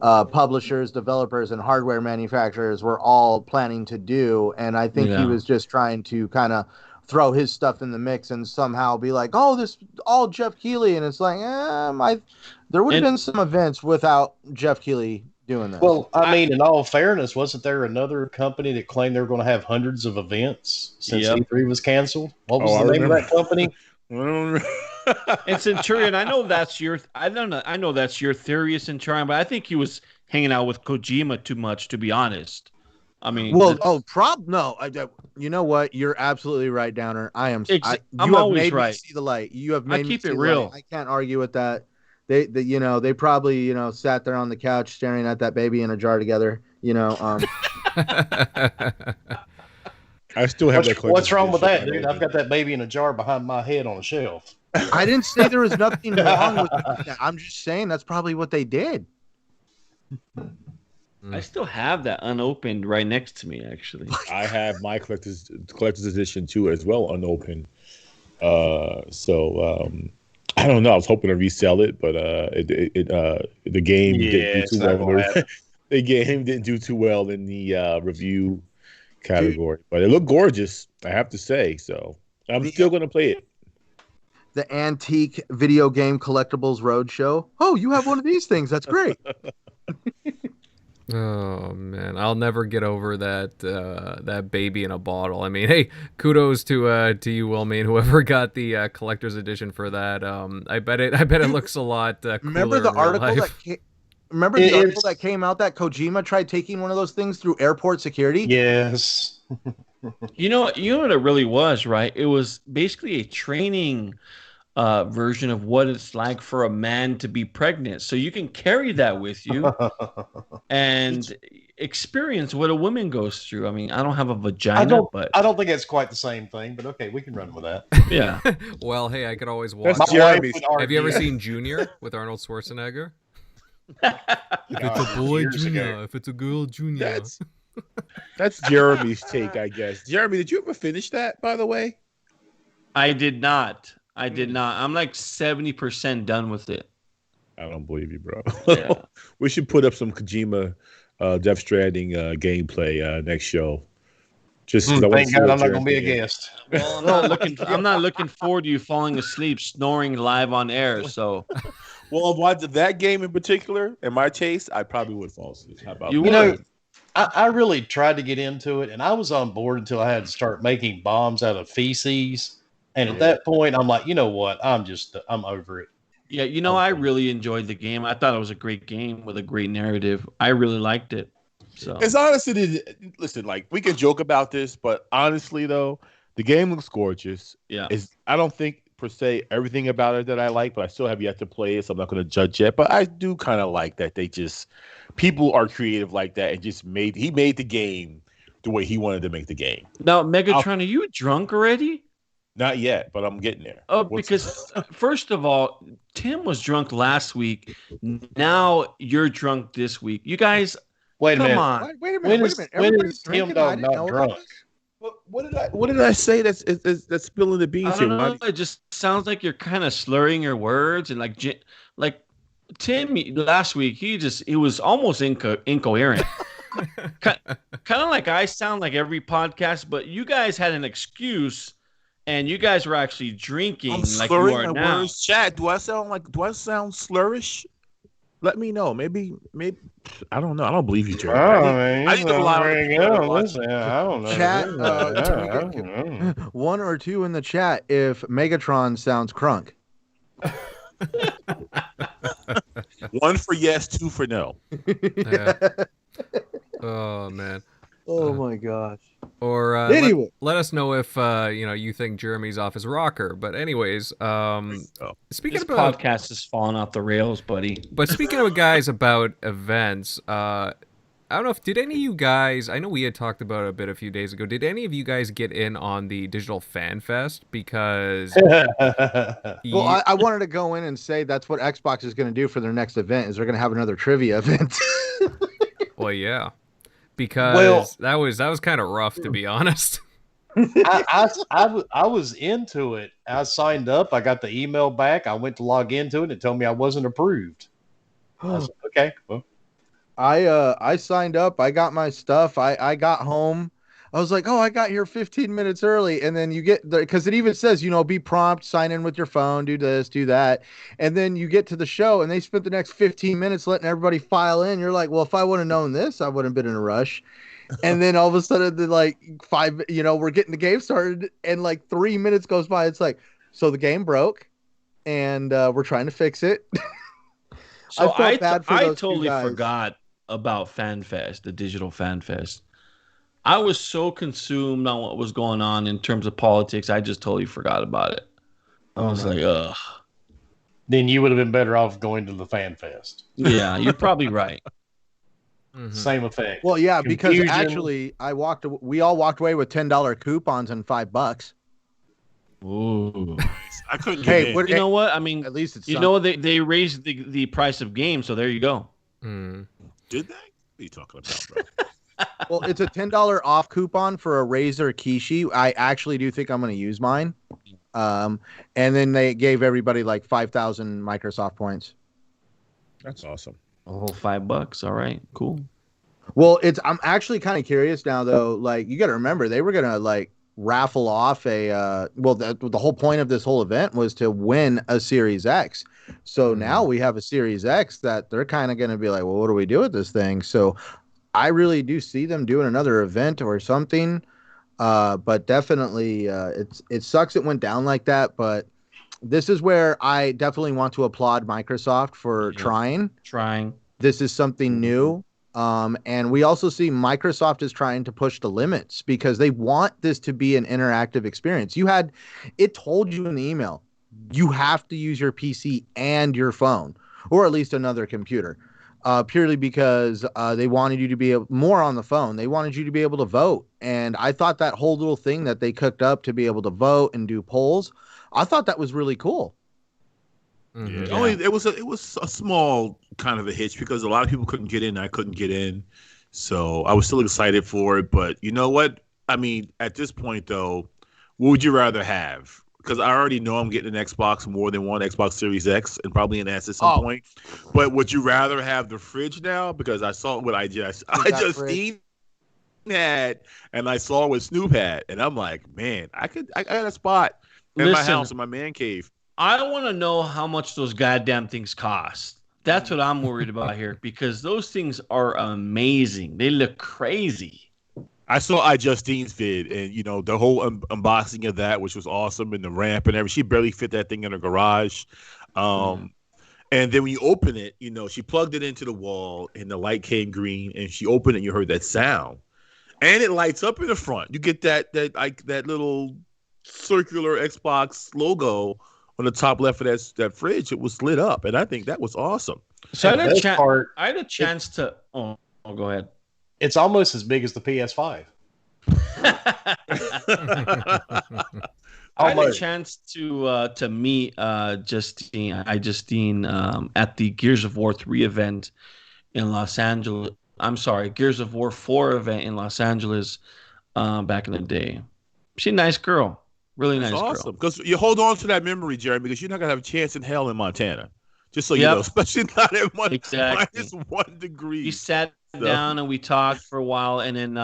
publishers, developers, and hardware manufacturers were all planning to do, and I think he was just trying to kind of throw his stuff in the mix and somehow be like, oh, this all Jeff Keighley, and it's like, there would have been some events without Jeff Keighley doing this. Well, I mean, in all fairness, wasn't there another company that claimed they were going to have hundreds of events since E3 was canceled? What was the name of that company? And Centurion, I know that's your theory, Centurion, but I think he was hanging out with Kojima too much, to be honest. I mean, you know what? You're absolutely right, Downer. I'm always right. See the light. You have made me keep it real. I can't argue with that. They probably sat there on the couch staring at that baby in a jar together. I still have that. What's wrong with that, dude? I've got that baby in a jar behind my head on a shelf. I didn't say there was nothing wrong with that. I'm just saying that's probably what they did. I still have that unopened right next to me, actually. I have my collector's edition too, as well, unopened. So I don't know. I was hoping to resell it, but the game didn't do too well. The game didn't do too well in the review category, but it looked gorgeous, I have to say. So I'm still going to play it. The Antique Video Game Collectibles Roadshow. Oh, you have one of these things. That's great. Oh man, I'll never get over that baby in a bottle. I mean, hey, kudos to you, Wilmy, and whoever got the collector's edition for that. I bet it looks a lot cooler. Remember the article that came out that Kojima tried taking one of those things through airport security? Yes. You know what it really was, right? It was basically a training version of what it's like for a man to be pregnant. So you can carry that with you and experience what a woman goes through. I mean, I don't have a vagina, but I don't think it's quite the same thing, but okay, we can run with that. Yeah. Well, hey, I could always watch. Have you ever seen Junior with Arnold Schwarzenegger? If it's a boy, Junior. If it's a girl, Junior. That's Jeremy's take, I guess. Jeremy, did you ever finish that, by the way? I did not. I'm like 70% done with it. I don't believe you, bro. Yeah. We should put up some Kojima Death Stranding gameplay next show. Just thank God I'm not going to be a guest. Well, I'm not looking forward to you falling asleep, snoring live on air. So, well, that game in particular, in my taste, I probably would fall asleep. How about you? Know, I really tried to get into it, and I was on board until I had to start making bombs out of feces. And at that point, I'm like, you know what? I'm over it. Yeah, I really enjoyed the game. I thought it was a great game with a great narrative. I really liked it. So it's honestly, listen, like we can joke about this, but honestly, though, the game looks gorgeous. Yeah, I don't think per se everything about it that I like, but I still have yet to play it, so I'm not going to judge yet. But I do kind of like that people are creative like that and he made the game the way he wanted to make the game. Now, Megatron, are you drunk already? Not yet, but I'm getting there. Oh, because first of all, Tim was drunk last week. Now you're drunk this week. You guys, wait a minute. Come on. Wait a minute. When is Tim Dog not drunk? What did I say? That's spilling the beans I don't know. It just sounds like you're kind of slurring your words and like Tim last week, he was almost incoherent. Kind of like I sound like every podcast, but you guys had an excuse, and you guys were actually drinking I'm like you slurring are my now. words. Chat. Do I sound slurish? Let me know. Maybe. I don't know. I don't believe you, Jerry. I need to rely on the people that are watching. I don't know. Chat, Yeah, one or two in the chat if Megatron sounds crunk. One for yes, two for no. Yeah. Oh man. Oh my gosh. Or Anyway. let us know if you think Jeremy's off his rocker. But anyways, speaking This about podcast has fallen off the rails, buddy. But speaking of guys about events, I don't know if did any of you guys, I know we had talked about it a bit a few days ago. Did any of you guys get in on the Digital Fan Fest? Because Well, I wanted to go in and say that's what Xbox is going to do for their next event. Is they're going to have another trivia event. well, yeah, because that was kind of rough, to be honest. I was into it. I signed up. I got the email back. I went to log into it. It told me I wasn't approved. I said, okay, well. I signed up. I got my stuff. I got home. I was like, oh, I got here 15 minutes early. And then you get there because it even says, be prompt, sign in with your phone, do this, do that. And then you get to the show and they spent the next 15 minutes letting everybody file in. You're like, well, if I would have known this, I wouldn't have been in a rush. And then all of a sudden, we're getting the game started and like 3 minutes goes by. It's like, so the game broke and we're trying to fix it. So I totally forgot about FanFest, the Digital FanFest. I was so consumed on what was going on in terms of politics, I just totally forgot about it. I was like, ugh. Then you would have been better off going to the Fan Fest. Yeah, you're probably right. Mm-hmm. Same effect. Well, yeah, Confusion. because actually, we all walked away with $10 coupons and $5. Ooh. I couldn't get in. You know what? I mean, at least it's they raised the price of games, so there you go. Mm. Did they? What are you talking about, bro? Well, it's a $10 off coupon for a Razer Kishi. I actually do think I'm going to use mine. And then they gave everybody like 5,000 Microsoft points. That's awesome. A whole $5. All right, cool. Well, I'm actually kind of curious now, though. Like, you got to remember, they were going to like raffle off the whole point of this whole event was to win a Series X. So now we have a Series X that they're kind of going to be like, well, what do we do with this thing? So I really do see them doing another event or something. But definitely, it sucks it went down like that. But this is where I definitely want to applaud Microsoft for trying. This is something new. And we also see Microsoft is trying to push the limits because they want this to be an interactive experience. It told you in the email, you have to use your PC and your phone, or at least another computer, purely because they wanted you to be more on the phone. They wanted you to be able to vote. And I thought that whole little thing that they cooked up to be able to vote and do polls, I thought that was really cool. Mm-hmm. Yeah. Only it was a small kind of a hitch because a lot of people couldn't get in. I couldn't get in, so I was still excited for it. But you know what? I mean, at this point, though, what would you rather have? Because I already know I'm getting an Xbox, more than one Xbox Series X, and probably an S at some point. But would you rather have the fridge now? Because I saw what I just had, and I saw what Snoop had, and I'm like, man, I got a spot in my house in my man cave. I want to know how much those goddamn things cost. That's what I'm worried about here because those things are amazing. They look crazy. I saw iJustine's vid, and the whole unboxing of that, which was awesome, and the ramp and everything. She barely fit that thing in her garage. And then when you open it, she plugged it into the wall, and the light came green, and she opened it, and you heard that sound, and it lights up in the front. You get that little circular Xbox logo on the top left of that fridge. It was lit up, and I think that was awesome. So I had a chance to. Oh, go ahead. It's almost as big as the PS5. I had a chance to meet Justine at the Gears of War 3 event in Los Angeles. I'm sorry, Gears of War 4 event in Los Angeles back in the day. She's a nice girl. Really nice girl. Awesome. Because you hold on to that memory, Jeremy, because you're not going to have a chance in hell in Montana. Just so you know, especially not at exactly. -1 degree. We sat down and we talked for a while, and then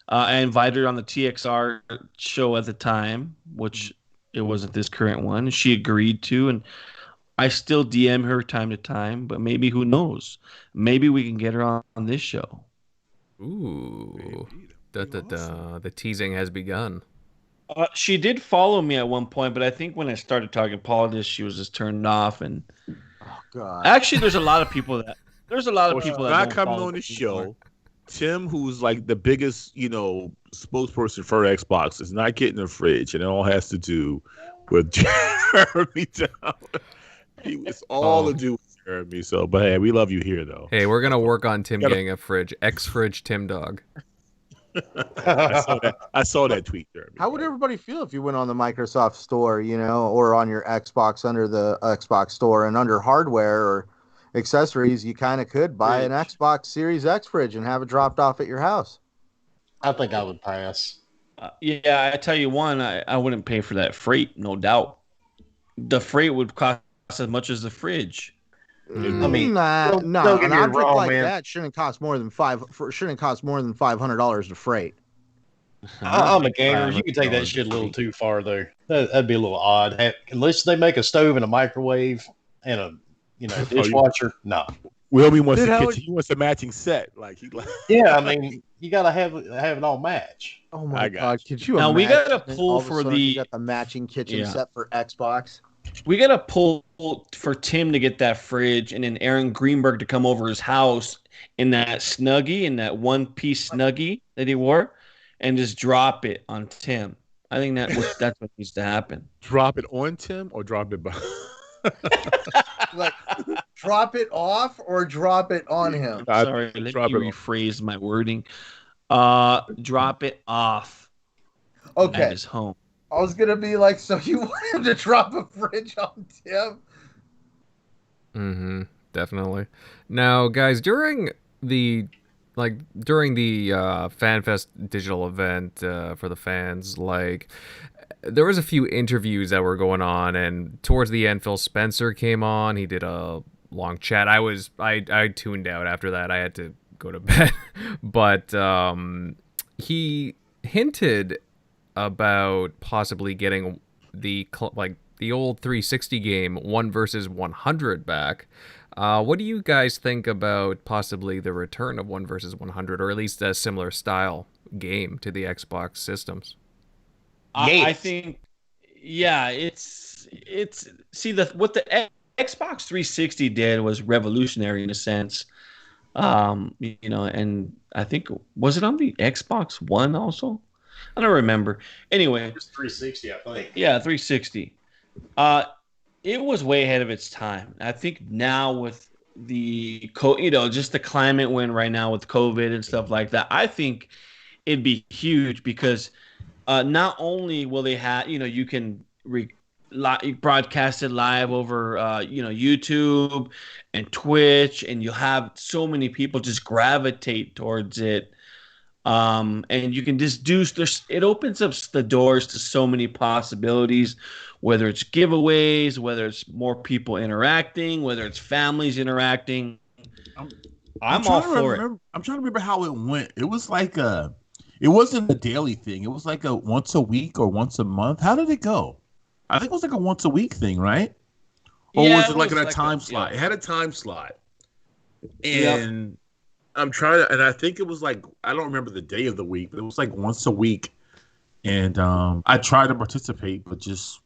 I invited her on the TXR show at the time, which it wasn't this current one. She agreed to, and I still DM her time to time, but maybe, who knows? Maybe we can get her on this show. Ooh. The teasing has begun. She did follow me at one point, but I think when I started talking politics, she was just turned off. And actually, there's a lot of people that not coming on the show. Tim, who's like the biggest, spokesperson for Xbox, is not getting a fridge, and it all has to do with Jeremy Down. It's all to do with Jeremy. So, but hey, we love you here, though. Hey, we're gonna work on Tim getting a fridge. X-Fridge Tim Dog. I saw that tweet there. How would everybody feel if you went on the Microsoft store, or on your Xbox under the Xbox store, and under hardware or accessories, you kind of could buy an Xbox Series X fridge and have it dropped off at your house? I think I would pass. Yeah, I tell you one, I wouldn't pay for that freight, no doubt. The freight would cost as much as the fridge. I mean, an object like that shouldn't cost more than $500 to freight. I'm a gamer. You can take that shit a little too far there. That'd be a little odd. Unless they make a stove and a microwave and a dishwasher. No. Wilmy wants the kitchen. He wants a matching set. Yeah, I mean, you gotta have it all match. Oh my god! Could you? Now we gotta pull for you got the matching kitchen set for Xbox. We got to pull for Tim to get that fridge, and then Aaron Greenberg to come over his house in that Snuggie, in that one-piece Snuggie that he wore, and just drop it on Tim. I think that's what needs to happen. Drop it on Tim or drop it behind? Drop it off or drop it on him? Sorry, let me rephrase my wording. Drop it off. Okay. At his home. I was gonna be like, so you want him to drop a fridge on Tim? Mm-hmm. Definitely. Now, guys, during the FanFest digital event for the fans, there was a few interviews that were going on, and towards the end, Phil Spencer came on. He did a long chat. I tuned out after that. I had to go to bed, but he hinted about possibly getting the old 360 game 1 versus 100 back. What do you guys think about possibly the return of 1 versus 100, or at least a similar style game to the Xbox systems? I think, it's what the Xbox 360 did was revolutionary in a sense. And I think, was it on the Xbox One also? I don't remember. Anyway, it's 360, I think. Yeah, 360. It was way ahead of its time. I think now with the just the climate we're in right now with COVID and stuff like that, I think it'd be huge because not only will they have, you can broadcast it live over, YouTube and Twitch, and you'll have so many people just gravitate towards it. And you can just it opens up the doors to so many possibilities, whether it's giveaways, whether it's more people interacting, whether it's families interacting. I'm all for it. I'm trying to remember how it went. It was it wasn't a daily thing. It was like a once a week or once a month. How did it go? I think it was like a once a week thing, right? Or was it in a time slot? It had a time slot. And I'm trying to, and I think it was I don't remember the day of the week, but it was once a week. And I tried to participate, but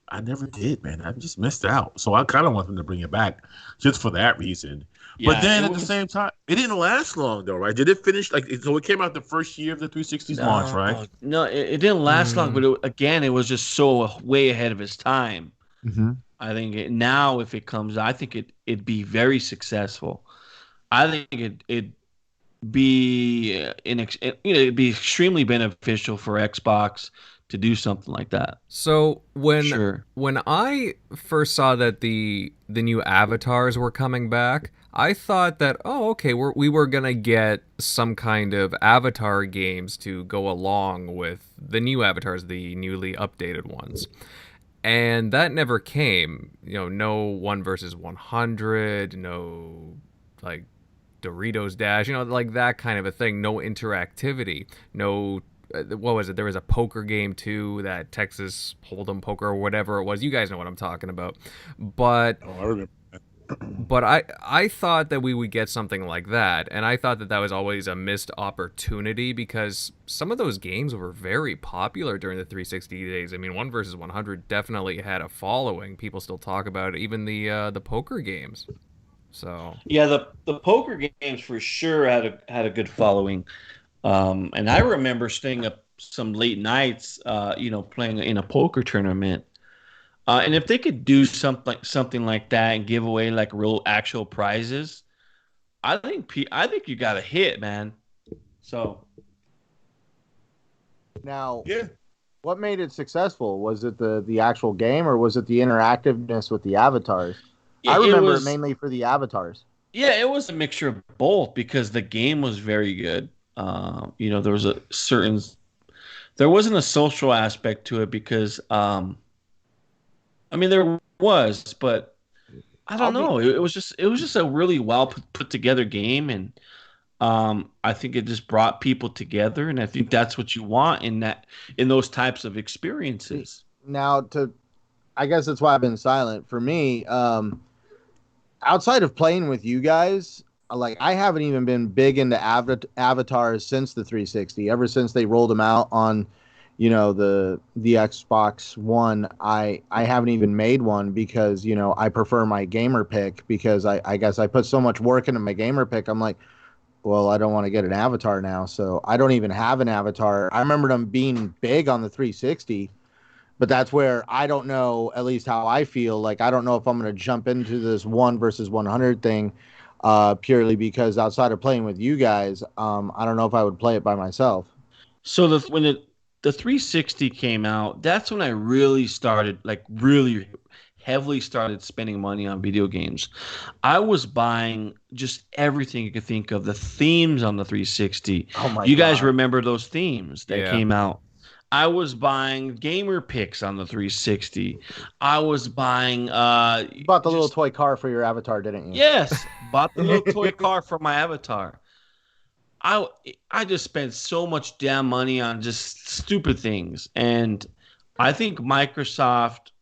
I never did, man. I just missed out. So I kind of want them to bring it back just for that reason. Yeah, but then at the same time, it didn't last long, though, right? Did it finish? So it came out the first year of the 360's launch, right? No, it didn't last long, but it was just so way ahead of its time. Mm-hmm. I think now, if it comes, I think it'd be very successful. I think it'd be it'd be extremely beneficial for Xbox to do something like that. So when I first saw that the new avatars were coming back, I thought that we were gonna get some kind of avatar games to go along with the new avatars, the newly updated ones. And that never came. No 1 versus 100, no like Doritos Dash, like that kind of a thing. No interactivity. No, what was it? There was a poker game too, that Texas Hold'em poker or whatever it was. You guys know what I'm talking about. But I remember. But I thought that we would get something like that, and I thought that was always a missed opportunity because some of those games were very popular during the 360 days. I mean, 1 versus 100 definitely had a following. People still talk about it, even the poker games. So yeah, the poker games for sure had a good following, and I remember staying up some late nights, playing in a poker tournament. And if they could do something like that and give away like real actual prizes, I think you got a hit, man. So now, Yeah. what made it successful? Was it the actual game, or was it the interactiveness with the avatars? I remember it mainly for the avatars. Yeah, it was a mixture of both because the game was very good. There was there wasn't a social aspect to it because. There was, but I don't know. It was just a really well put together game, and I think it just brought people together, and I think that's what you want in those types of experiences. Now, I guess that's why I've been silent. For me, outside of playing with you guys, like I haven't even been big into avatars since the 360. Ever since they rolled them out on the Xbox One, I haven't even made one because, I prefer my gamer pick because I guess I put so much work into my gamer pick. I'm like, well, I don't want to get an avatar now. So I don't even have an avatar. I remember them being big on the 360, but that's where I don't know, at least how I feel. Like, I don't know if I'm going to jump into this 1 versus 100 thing purely because outside of playing with you guys, I don't know if I would play it by myself. So when the 360 came out, that's when I really started, like really heavily started spending money on video games. I was buying just everything you could think of. The themes on the 360. Oh my You God. guys remember those themes that came out? I was buying gamer picks on the 360. I was buying You bought the little toy car for your avatar, didn't you? Yes, bought the little toy car for my avatar. I just spent so much damn money on just stupid things, and I think Microsoft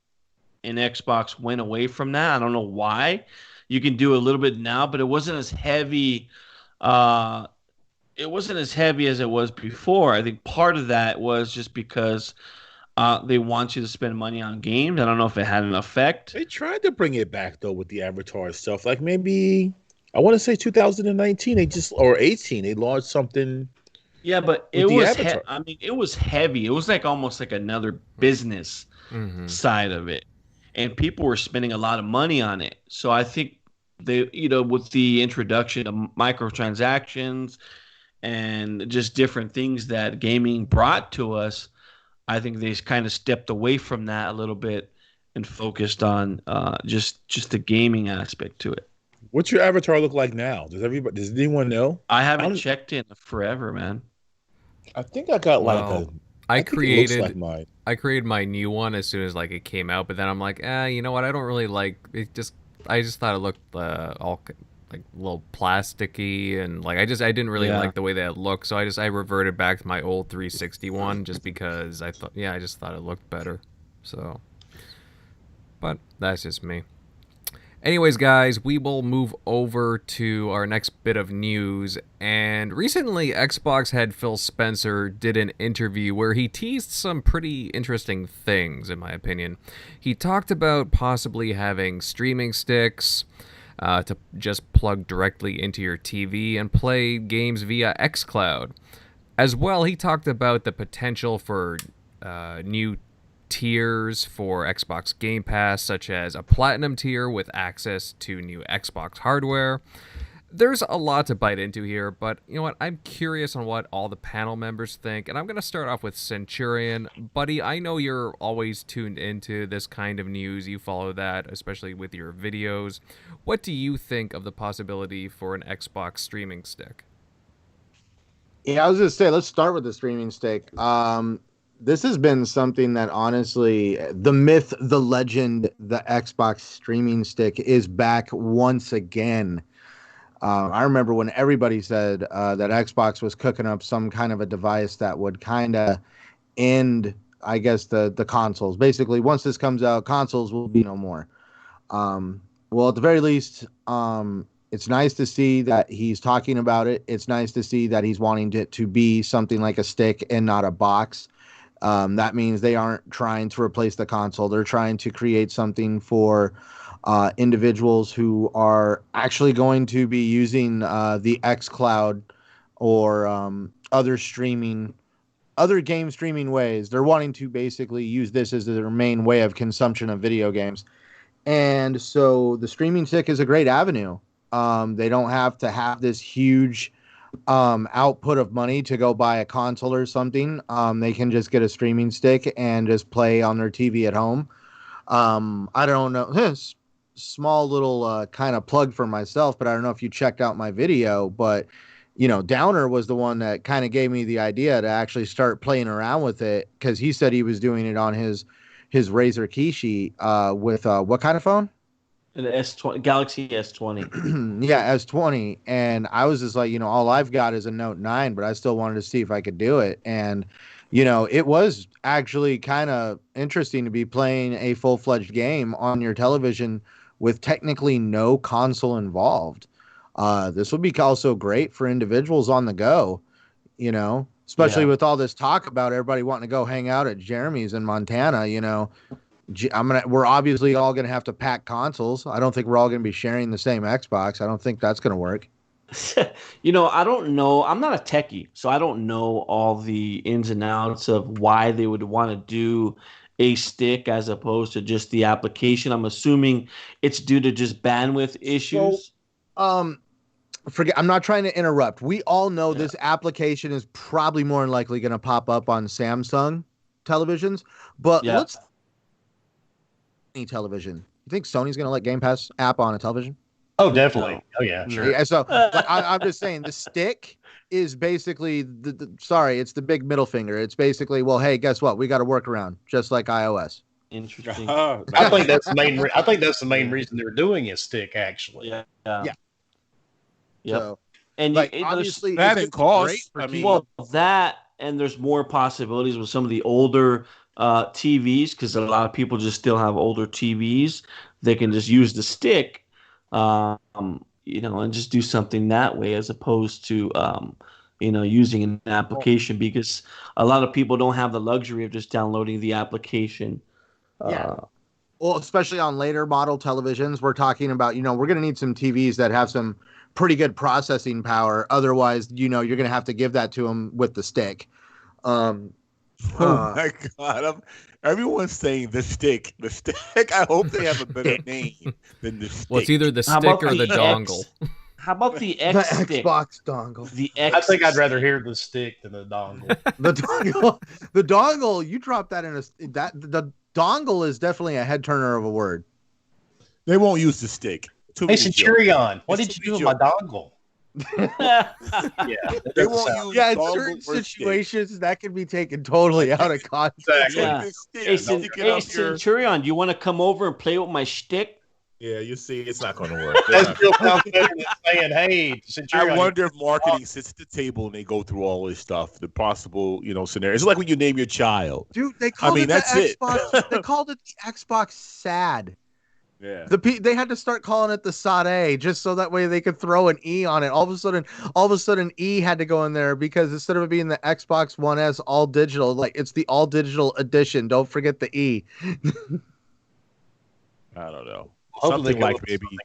and Xbox went away from that. I don't know why. You can do a little bit now, but it wasn't as heavy. It wasn't as heavy as it was before. I think part of that was just because they want you to spend money on games. I don't know if it had an effect. They tried to bring it back though with the avatar stuff. Like maybe I want to say 2019, or 18, they launched something. Yeah, but it was it was heavy. It was like almost like another business side of it, and people were spending a lot of money on it. So I think they, with the introduction of microtransactions and just different things that gaming brought to us, I think they kind of stepped away from that a little bit and focused on just the gaming aspect to it. What's your avatar look like now? Does anyone know? I haven't checked in forever, man. I think I got I created my new one as soon as like it came out, but then I'm like, you know what? I don't really like it. I just thought it looked all like a little plasticky, and like I didn't really like the way that it looked, so I reverted back to my old 360 one just because I just thought it looked better. So, but that's just me. Anyways, guys, we will move over to our next bit of news. And recently, Xbox head Phil Spencer did an interview where he teased some pretty interesting things, in my opinion. He talked about possibly having streaming sticks to just plug directly into your TV and play games via xCloud. As well, he talked about the potential for new tiers for Xbox Game Pass, such as a platinum tier with access to new Xbox hardware. There's a lot to bite into here, but you know what? I'm curious on what all the panel members think, and I'm going to start off with Centurion. Buddy, I know you're always tuned into this kind of news. You follow that, especially with your videos. What do you think of the possibility for an Xbox streaming stick? Yeah, I was going to say, let's start with the streaming stick. This has been something that honestly, the myth, the legend, the Xbox streaming stick is back once again. I remember when everybody said that Xbox was cooking up some kind of a device that would kind of end, I guess, the consoles. Basically, once this comes out, consoles will be no more. Well, at the very least, it's nice to see that he's talking about it. It's nice to see that he's wanting it to be something like a stick and not a box. That means they aren't trying to replace the console. They're trying to create something for individuals who are actually going to be using the xCloud or other game streaming ways. They're wanting to basically use this as their main way of consumption of video games. And so the streaming stick is a great avenue. They don't have to have this huge output of money to go buy a console or something. They can just get a streaming stick and just play on their TV at home. I don't know. Small little kind of plug for myself, but I don't know if you checked out my video, but Downer was the one that kind of gave me the idea to actually start playing around with it, because he said he was doing it on his Razer Kishi with what kind of phone? An S20, Galaxy S20. Yeah, S20. And I was just like, all I've got is a Note 9, but I still wanted to see if I could do it. And it was actually kind of interesting to be playing a full-fledged game on your television with technically no console involved. This would be also great for individuals on the go, especially with all this talk about everybody wanting to go hang out at Jeremy's in Montana. We're obviously all going to have to pack consoles. I don't think we're all going to be sharing the same Xbox. I don't think that's going to work. I don't know. I'm not a techie, so I don't know all the ins and outs of why they would want to do a stick as opposed to just the application. I'm assuming it's due to just bandwidth issues. So, I'm not trying to interrupt. We all know this application is probably more than likely going to pop up on Samsung televisions, but let's television. You think Sony's going to let Game Pass app on a television? Oh, definitely. Oh, yeah, sure. Yeah, so I'm just saying the stick is basically it's the big middle finger. It's basically, well, hey, guess what? We got a workaround, just like iOS. Interesting. I think that's the main. I think that's the main reason they're doing a stick, actually. Yeah. Yep. So, and obviously that and cost. That and there's more possibilities with some of the older TVs, because a lot of people just still have older TVs. They can just use the stick, and just do something that way, as opposed to using an application, because a lot of people don't have the luxury of just downloading the application. Well, especially on later model televisions, we're talking about, we're going to need some TVs that have some pretty good processing power. Otherwise, you're going to have to give that to them with the stick. Oh my God. Everyone's saying the stick. The stick. I hope they have a better name than the stick. Well, it's either the stick or the dongle. How about the X stick? Xbox dongle. The X. I think I'd rather hear the stick than the dongle. The dongle. You drop that in the dongle is definitely a head turner of a word. They won't use the stick. Hey, Centurion, what did you do with my dongle? They won't use in certain situations that can be taken totally out of context. Hey, Centurion, do you want to come over and play with my stick? Yeah, you see, it's not going to work. That still sounds better than saying, "Hey, Centurion." I wonder if marketing sits at the table and they go through all this stuff, the possible, scenarios. It's like when you name your child. Dude, they called it the Xbox. They called it the Xbox SAD. Yeah. They had to start calling it the SAD just so that way they could throw an E on it. All of a sudden, E had to go in there, because instead of it being the Xbox One S all digital, it's the all digital edition. Don't forget the E. I don't know. Hopefully Something like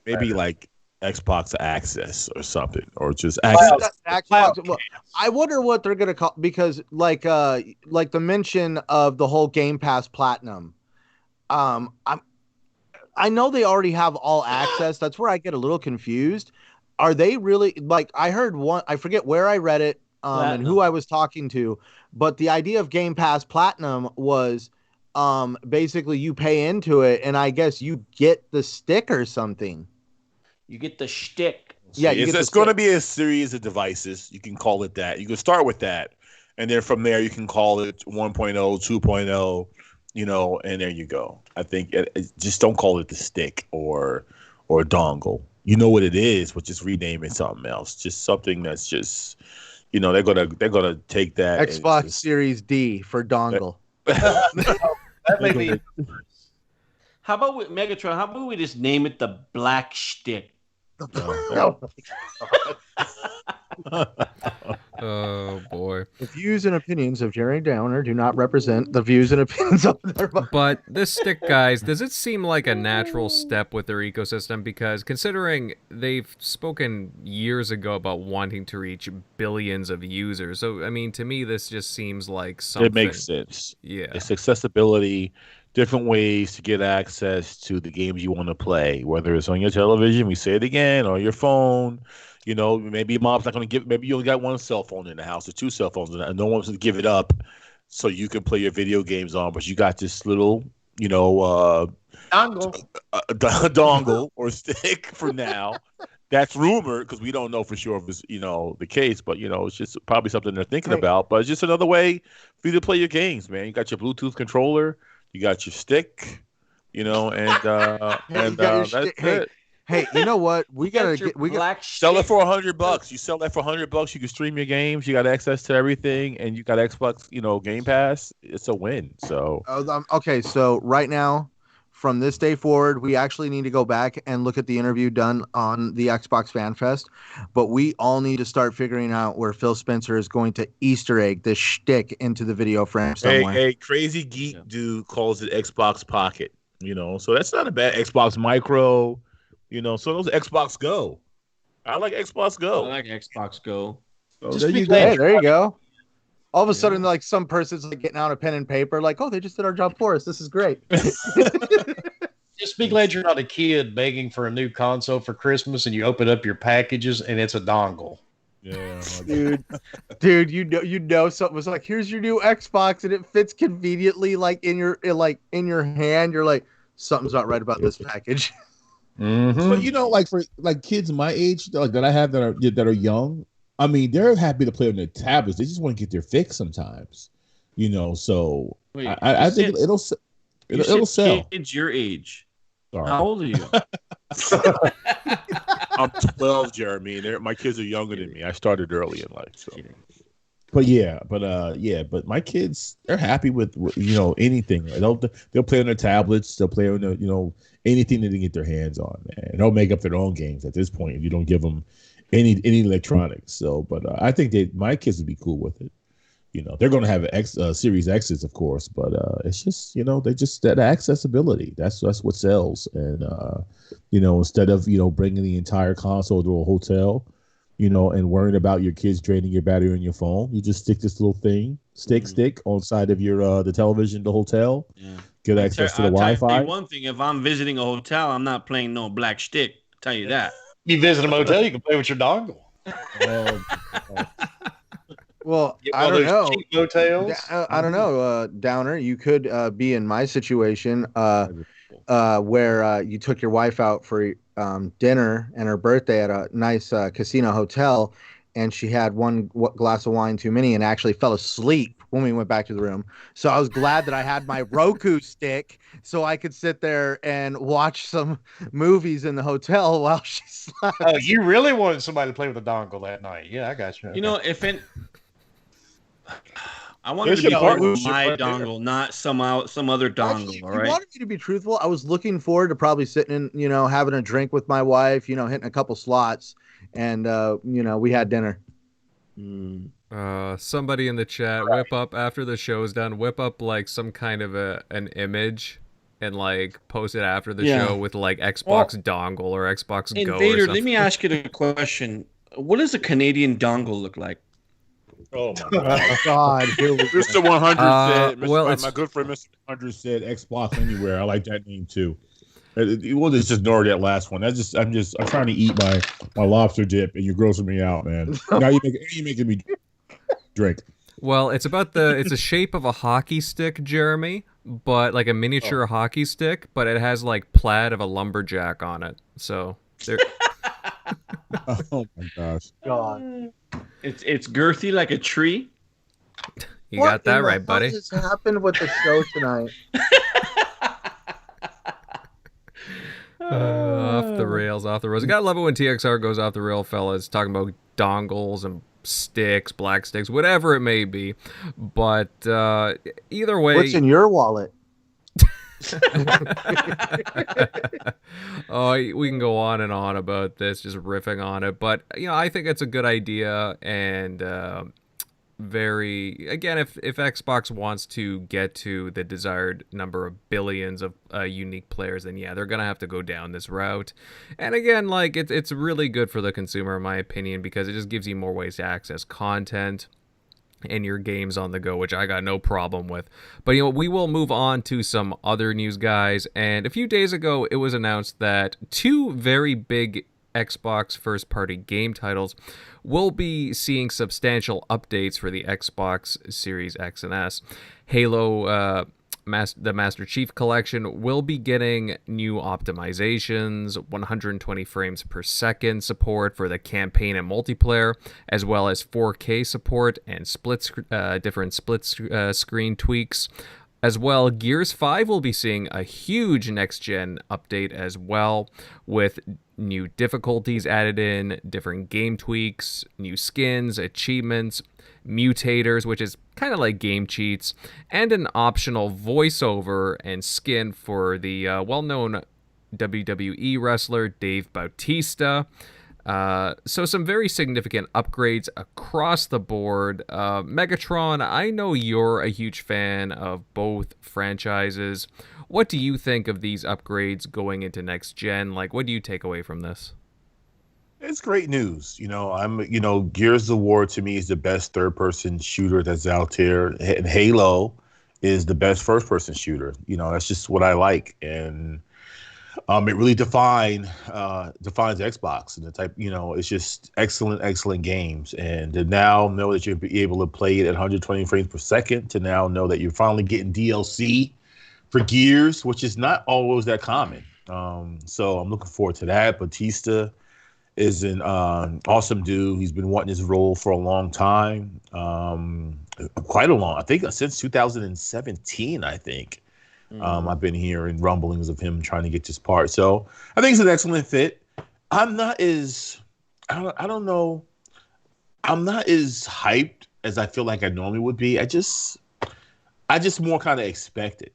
maybe like Xbox Access or something, or just Access. Xbox. Well, I wonder what they're gonna call, because like the mention of the whole Game Pass Platinum. I know they already have all access. That's where I get a little confused. Are they really, I heard one, I forget where I read it and who I was talking to, but the idea of Game Pass Platinum was basically you pay into it and I guess you get the stick or something. You get the shtick. Yeah, it's going to be a series of devices. You can call it that. You can start with that. and then from there you can call it 1.0, 2.0, and there you go. I think just don't call it the stick or dongle. You know what it is, but just rename it something else. Just something that's just, they're gonna take that Xbox Series D for dongle. That may be. How about with Megatron? How about we just name it the Black Stick? Oh boy. The views and opinions of Jerry Downer do not represent the views and opinions of their. But this stick, guys, does it seem like a natural step with their ecosystem? Because considering they've spoken years ago about wanting to reach billions of users, so I mean, to me, this just seems like something. It makes sense. Yeah. It's accessibility, different ways to get access to the games you want to play, whether it's on your television, we say it again, or your phone. Maybe mom's not going to give. Maybe you only got one cell phone in the house or two cell phones, and no one's going to give it up, so you can play your video games on. But you got this little, Dongle. dongle or stick for now. That's rumored because we don't know for sure if it's the case, but it's just probably something they're thinking about. But it's just another way for you to play your games, man. You got your Bluetooth controller, you got your stick, that's it. Hey, you know what? We gotta sell it for $100. You sell that for $100. You can stream your games. You got access to everything, and you got Xbox, Game Pass. It's a win. So okay. So right now, from this day forward, we actually need to go back and look at the interview done on the Xbox Fan Fest. But we all need to start figuring out where Phil Spencer is going to Easter egg this shtick into the video frame somewhere. Hey, crazy geek dude calls it Xbox Pocket. So that's not a bad Xbox Micro. So those Xbox Go. I like Xbox Go. I like Xbox Go. So there you go. All of a sudden, like some person's like getting out a pen and paper, like, oh, they just did our job for us. This is great. Just be glad you're not a kid begging for a new console for Christmas and you open up your packages and it's a dongle. Yeah, dude, you know something was like, here's your new Xbox, and it fits conveniently like in your hand. You're like, something's not right about this package. Mm-hmm. But for kids my age, that I have that are young, I mean, they're happy to play on their tablets. They just want to get their fix sometimes, So wait, I think it'll sell. Kids your age. Sorry. How old are you? I'm 12, Jeremy. And my kids are younger than me. I started early in life. So. But my kids, they're happy with anything. They'll play on their tablets. They'll play on anything that they get their hands on, man. And they'll make up their own games at this point if you don't give them any electronics. So, but I think my kids would be cool with it. They're going to have Series X's, of course, but it's just they just that accessibility. That's what sells. And instead of bringing the entire console to a hotel, and worrying about your kids draining your battery on your phone, you just stick this little thing, stick on side of your the television, the hotel. Yeah. Get access to the Wi-Fi. Tell you one thing: if I'm visiting a hotel, I'm not playing no black stick. I'll tell you that. You visit a motel, you can play with your dongle. Well, I don't know. Motels. I don't know, Downer. You could be in my situation where you took your wife out for dinner and her birthday at a nice casino hotel, and she had one glass of wine too many and actually fell asleep when we went back to the room. So I was glad that I had my Roku stick so I could sit there and watch some movies in the hotel while she slept. Oh, you really wanted somebody to play with a dongle that night. Yeah, I got you. Okay. I wanted to be part of my dongle, not some other dongle. Actually, all right. If you wanted me to be truthful, I was looking forward to probably sitting in, having a drink with my wife, hitting a couple slots, and we had dinner. Somebody in the chat, whip up after the show's done. Whip up like some kind of an image and like post it after the show with like Xbox dongle or Xbox Go. Invader, let me ask you the question: what does a Canadian dongle look like? Oh my God! Mr. 100 said. Well, my good friend Mr. 100 said Xbox Anywhere. I like that name too. We'll just ignore that last one. I'm trying to eat my lobster dip, and you're grossing me out, man. Now you're making me drink. Well, it's a shape of a hockey stick, Jeremy, but like a miniature hockey stick, but it has like plaid of a lumberjack on it. So there. Oh my gosh! God. It's girthy like a tree. You what got that in the right, hell buddy. just happened with the show tonight? Off the rails, off the rails. You gotta love it when TXR goes off the rail, fellas. Talking about dongles and sticks, black sticks, whatever it may be. But either way, What's in your wallet? Oh, we can go on and on about this, just riffing on it. But I think it's a good idea, and very again, if Xbox wants to get to the desired number of billions of unique players, then yeah, they're gonna have to go down this route. And again, like it's really good for the consumer, in my opinion, because it just gives you more ways to access content and your games on the go, which I got no problem with. But we will move on to some other news, guys. And a few days ago, it was announced that two very big Xbox first-party game titles will be seeing substantial updates for the Xbox Series X and S. Halo, the Master Chief Collection will be getting new optimizations, 120 frames per second support for the campaign and multiplayer, as well as 4K support and different split screen tweaks. As well, Gears 5 will be seeing a huge next-gen update as well, with new difficulties added in, different game tweaks, new skins, achievements, mutators, which is kind of like game cheats, and an optional voiceover and skin for the well-known WWE wrestler Dave Bautista. So some very significant upgrades across the board. Megatron, I know you're a huge fan of both franchises. What do you think of these upgrades going into next gen? Like, what do you take away from this? It's great news. Gears of War to me is the best third-person shooter that's out there, and Halo is the best first-person shooter. That's just what I like, and it really defines Xbox and the type. It's just excellent games, and to now know that you'll be able to play it at 120 frames per second, to now know that you're finally getting DLC for Gears, which is not always that common. So I'm looking forward to that. Bautista is an awesome dude. He's been wanting his role for a long time, I think since 2017, I think. I've been hearing rumblings of him trying to get this part. So I think it's an excellent fit. I'm not as hyped as I feel like I normally would be. I just more kind of expect it.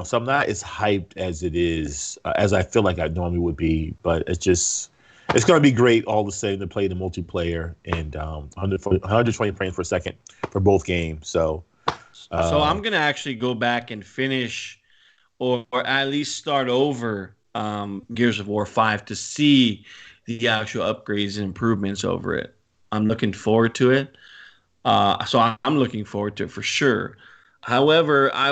So I'm not as hyped as it is, as I feel like I normally would be, but it's going to be great all the same to play the multiplayer and 120 frames per second for both games. So I'm going to actually go back and finish or at least start over Gears of War 5 to see the actual upgrades and improvements over it. I'm looking forward to it. So I'm looking forward to it for sure. However, I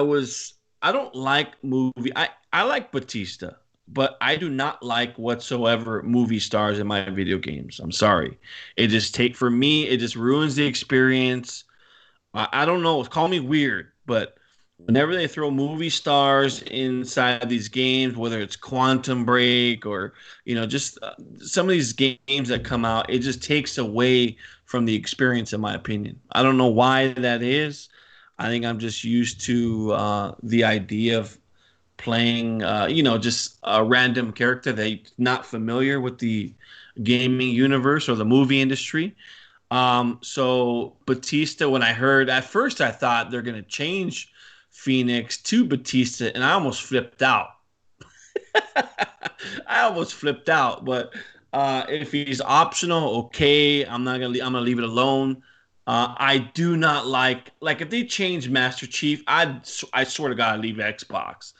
don't like movie. I like Bautista, but I do not like whatsoever movie stars in my video games. I'm sorry. It just ruins the experience. I don't know. Call me weird, but whenever they throw movie stars inside these games, whether it's Quantum Break or, just some of these games that come out, it just takes away from the experience, in my opinion. I don't know why that is. I think I'm just used to the idea of playing, just a random character that's not familiar with the gaming universe or the movie industry. So Bautista, when I heard, at first I thought they're going to change Phoenix to Bautista, and I almost flipped out. But if he's optional, okay, I'm gonna leave it alone. I do not like if they change Master Chief, I swear to God, I'd leave Xbox.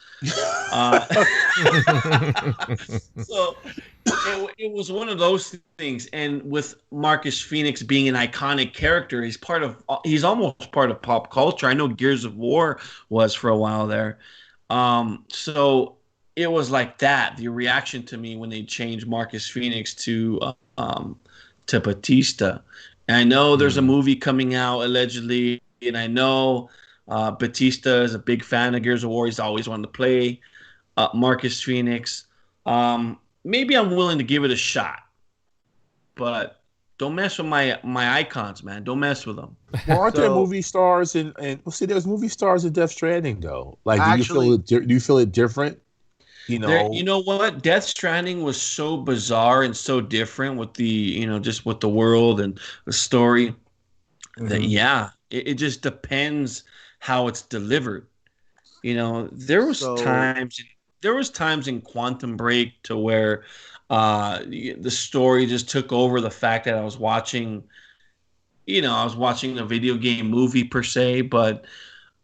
So it was one of those things. And with Marcus Phoenix being an iconic character, he's almost part of pop culture. I know Gears of War was for a while there. So it was like that. The reaction to me when they changed Marcus Phoenix to Bautista. And I know there's a movie coming out allegedly, and I know Bautista is a big fan of Gears of War. He's always wanted to play Marcus Phoenix. Maybe I'm willing to give it a shot, but Don't mess with my icons, man. Don't mess with them. Well, aren't there So- movie stars and well, see, there's movie stars in Death Stranding though. Like, Actually- do you feel it different? You know, You know what? Death Stranding was so bizarre and so different with the, just with the world and the story that, it just depends how it's delivered. There was So- times in Quantum Break to where the story just took over the fact that I was watching a video game movie per se, but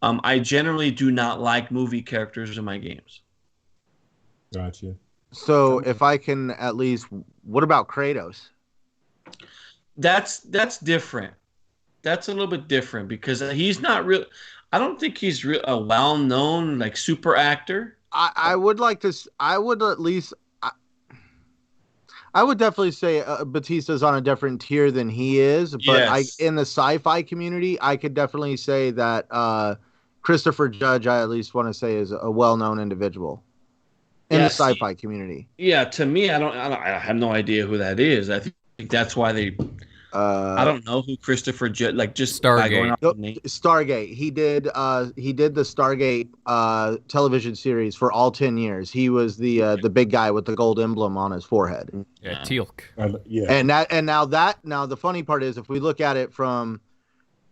I generally do not like movie characters in my games. gotcha. So if I can at least, what about Kratos? That's different. That's a little bit different because he's not real. I don't think he's a well-known like super actor. I would like to. I would at least. I would definitely say Batista's on a different tier than he is, but Yes. in the sci-fi community, I could definitely say that Christopher Judge, I at least want to say, is a well-known individual in the sci-fi community. Yeah, to me, I have no idea who that is. I think that's why they. I don't know who Christopher Judge, like just by going Stargate. off the name. Stargate. He did the Stargate television series for all 10 years. He was the big guy with the gold emblem on his forehead. Yeah, Teal'c. Yeah. And now the funny part is, if we look at it from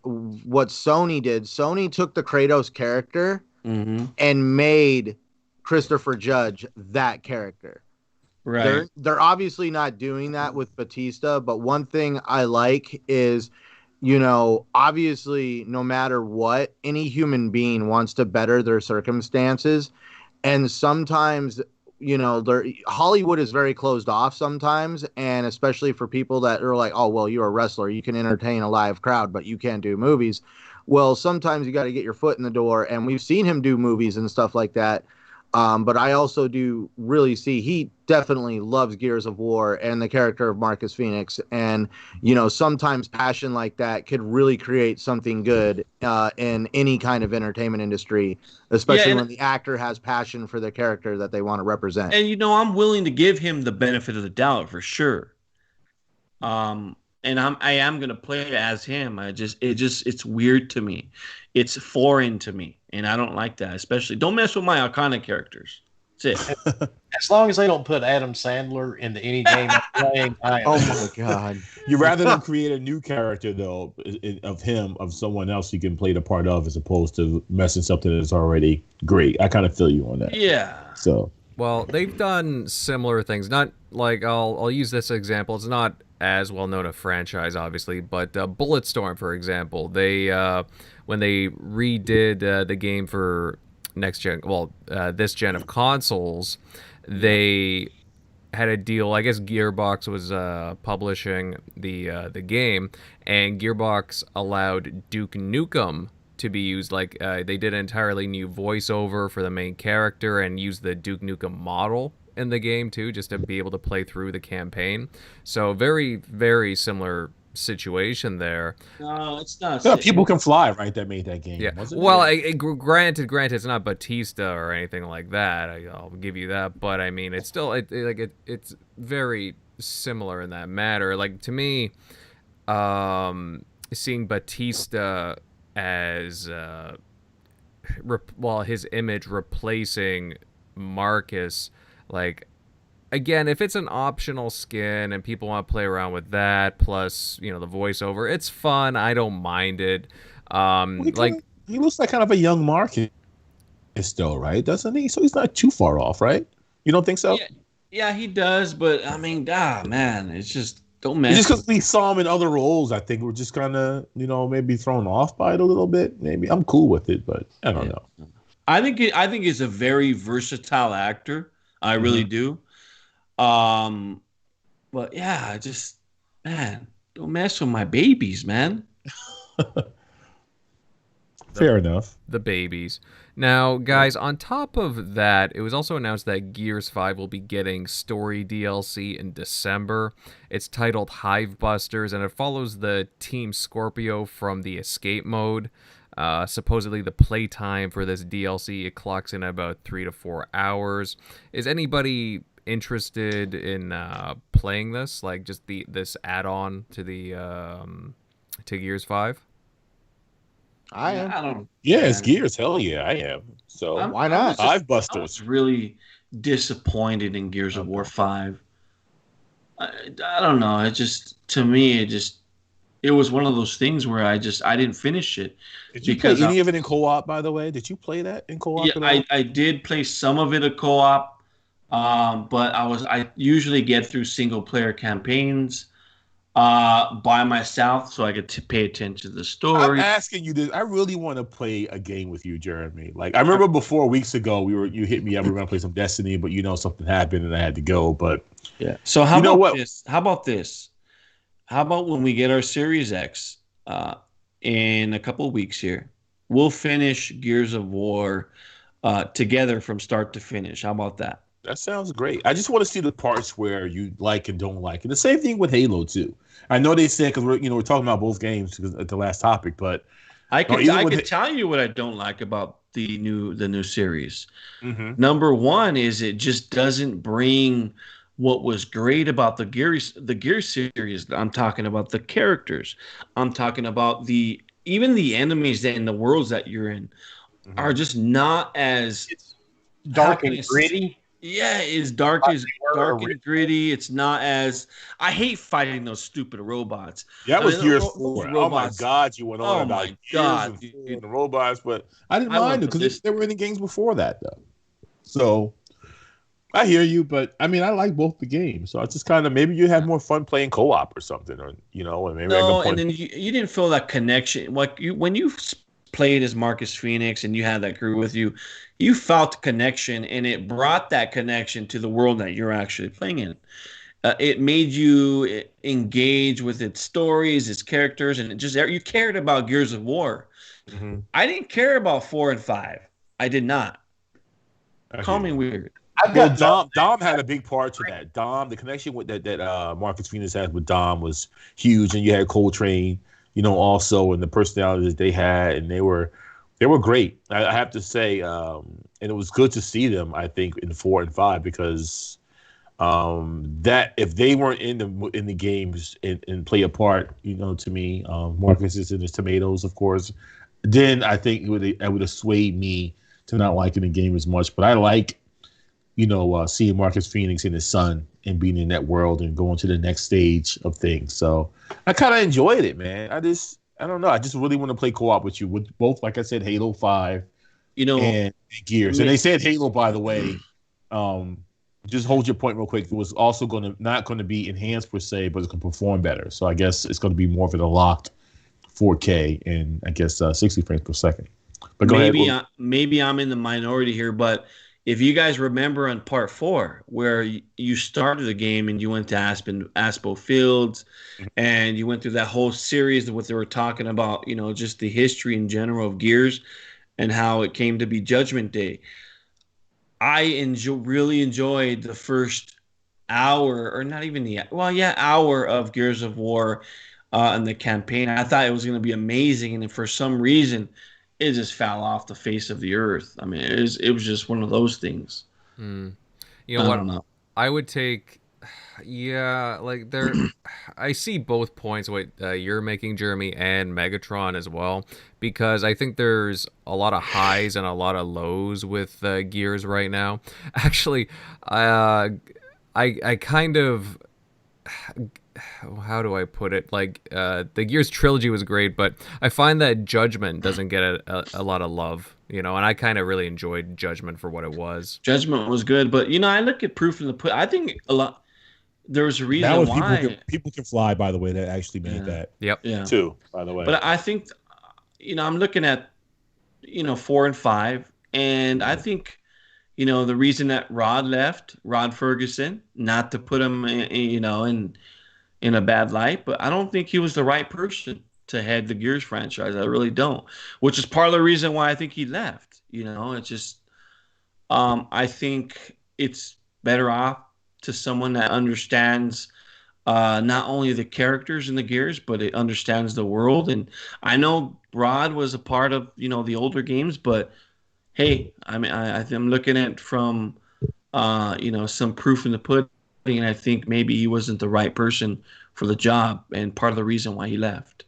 what Sony did, Sony took the Kratos character Mm-hmm. and made Christopher Judge that character. Right. They're obviously not doing that with Batista, but one thing I like is, obviously no matter what, any human being wants to better their circumstances. And sometimes, Hollywood is very closed off sometimes. And especially for people that are like, oh, well, you're a wrestler, you can entertain a live crowd, but you can't do movies. Well, sometimes you got to get your foot in the door. And we've seen him do movies and stuff like that. But I also do really see he definitely loves Gears of War and the character of Marcus Phoenix. And, sometimes passion like that could really create something good in any kind of entertainment industry, especially when the actor has passion for the character that they want to represent. And I'm willing to give him the benefit of the doubt for sure. And I am gonna play it as him. It's weird to me. It's foreign to me, and I don't like that. Especially, don't mess with my iconic characters. That's it. As long as they don't put Adam Sandler into any game I'm playing, I am. Oh my God. You rather than create a new character though of someone else you can play the part of, as opposed to messing something that's already great. I kind of feel you on that. Yeah. So Well, they've done similar things. Not like I'll use this example. It's not as well known a franchise, obviously, but Bulletstorm, for example. They when they redid the game for next gen, this gen of consoles, they had a deal. I guess Gearbox was publishing the game, and Gearbox allowed Duke Nukem to be used. Like they did an entirely new voiceover for the main character and used the Duke Nukem model in the game too, just to be able to play through the campaign. So very, very similar situation there. No, it's not. yeah, People Can Fly, right? That made that game. Yeah. Wasn't Well, it? granted, it's not Batista or anything like that. I'll give you that. But I mean, it's still it's very similar in that matter. Like to me, seeing Batista as his image replacing Marcus, like, again, if it's an optional skin and people want to play around with that, plus the voiceover, it's fun. I don't mind it. He looks like kind of a young Marcus still, right? Doesn't he? So he's not too far off, right? You don't think so? Yeah, he does. But I mean, man, it's just don't mess. Just because we saw him in other roles, I think we're just kind of maybe thrown off by it a little bit. Maybe I'm cool with it, but I don't know. I think he's a very versatile actor. I really do. But yeah, man, don't mess with my babies, man. Fair enough. The babies. Now, guys, on top of that, it was also announced that Gears 5 will be getting story DLC in December. It's titled Hivebusters, and it follows the Team Scorpio from the escape mode. Supposedly the playtime for this DLC, it clocks in about 3 to 4 hours. Is anybody interested in playing this, like just this add-on to the to Gears 5? I am. I don't. Yeah, it's Gears. Hell yeah, I am. So Why not? Hive I Busters. was really disappointed in Gears of War 5. I don't know. It just, to me, it was one of those things where I didn't finish it. Did you play any of it in co-op, by the way? Did you play that in co-op at all? I did play some of it a co-op, but I usually get through single player campaigns by myself, so I get to pay attention to the story. I'm asking you this. I really want to play a game with you, Jeremy. Like I remember before weeks ago, you hit me up. We were gonna play some Destiny, but something happened and I had to go. But yeah. So how about this? How about this? How about when we get our Series X in a couple of weeks here, we'll finish Gears of War together from start to finish. How about that? That sounds great. I just want to see the parts where you like and don't like. And the same thing with Halo too. I know they said because we're talking about both games at the last topic, but I can tell you what I don't like about the new series. Mm-hmm. Number one is it just doesn't bring what was great about the Gears series. I'm talking about the characters. I'm talking about even the enemies in the worlds that you're in are just not as dark and gritty. Yeah, it's dark and gritty. It's not as. I hate fighting those stupid robots. That was Gears 4. Oh my God, you went on about Gears and the robots, but I didn't mind it because there were any games before that though. So I hear you, but I mean, I like both the games, so it's just kind of maybe you had more fun playing co-op or something, or and maybe and then you didn't feel that connection. Like when you played as Marcus Phoenix and you had that crew with you, you felt connection, and it brought that connection to the world that you're actually playing in. It made you engage with its stories, its characters, and you cared about Gears of War. Mm-hmm. I didn't care about 4 and 5. I did not. Call me weird. Dom had a big part to that. The connection with that Marcus Phoenix had with Dom was huge, and you had Coltrane, also, and the personalities they had, and they were great. I have to say, and it was good to see them. I think in 4 and 5 because that if they weren't in the games and play a part, to me, Marcus is in his tomatoes, of course. Then I think it would have swayed me to not liking the game as much. But I like, seeing Marcus Phoenix and his son and being in that world and going to the next stage of things. So I kind of enjoyed it, man. I don't know. I just really want to play co-op with you with both, like I said, Halo 5, and Gears. And they said Halo, by the way, just hold your point real quick. It was also not going to be enhanced per se, but it's going to perform better. So I guess it's going to be more of a locked 4K and I guess 60 frames per second. But go ahead. Maybe I'm in the minority here, but if you guys remember on part 4 where you started the game and you went to Aspo Fields and you went through that whole series of what they were talking about, just the history in general of Gears and how it came to be Judgment Day. I really enjoyed the first hour, or not even hour of Gears of War and the campaign. I thought it was going to be amazing, and for some reason, it just fell off the face of the earth. I mean, it was just one of those things. You know what? Know. I would take, like there. I see both points what you're making, Jeremy, and Megatron as well, because I think there's a lot of highs and a lot of lows with Gears right now. Actually, I kind of. How do I put it? Like, the Gears trilogy was great, but I find that Judgment doesn't get a lot of love, and I kind of really enjoyed Judgment for what it was. Judgment was good, but, I look at proof in the pudding. I think there's a reason why. People Can Fly, by the way, that actually made that. Yep. Yeah. Too, by the way. But I think, I'm looking at, 4 and 5, and I think, the reason that Rod Ferguson, not to put him, in a bad light, but I don't think he was the right person to head the Gears franchise. I really don't, which is part of the reason why I think he left. It's just, I think it's better off to someone that understands not only the characters in the Gears, but it understands the world. And I know Rod was a part of, the older games, but hey, I mean, I'm looking at from some proof in the pudding. And I think maybe he wasn't the right person for the job, and part of the reason why he left.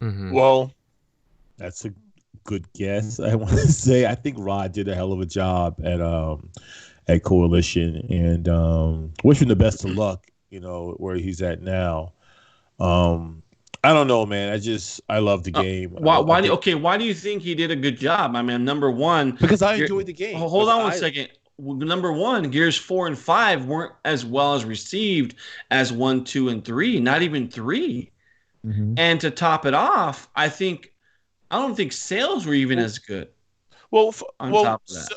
Mm-hmm. Well, that's a good guess. I want to say I think Rod did a hell of a job at Coalition, and wish him the best of luck. Where he's at now. I don't know, man. I love the game. Why do you think he did a good job? I mean, number one, because I enjoyed the game. Hold on one second. Number one, Gears 4 and 5 weren't as well as received as 1, 2, and 3. Not even 3. Mm-hmm. And to top it off, I don't think sales were even as good. Top of that. It's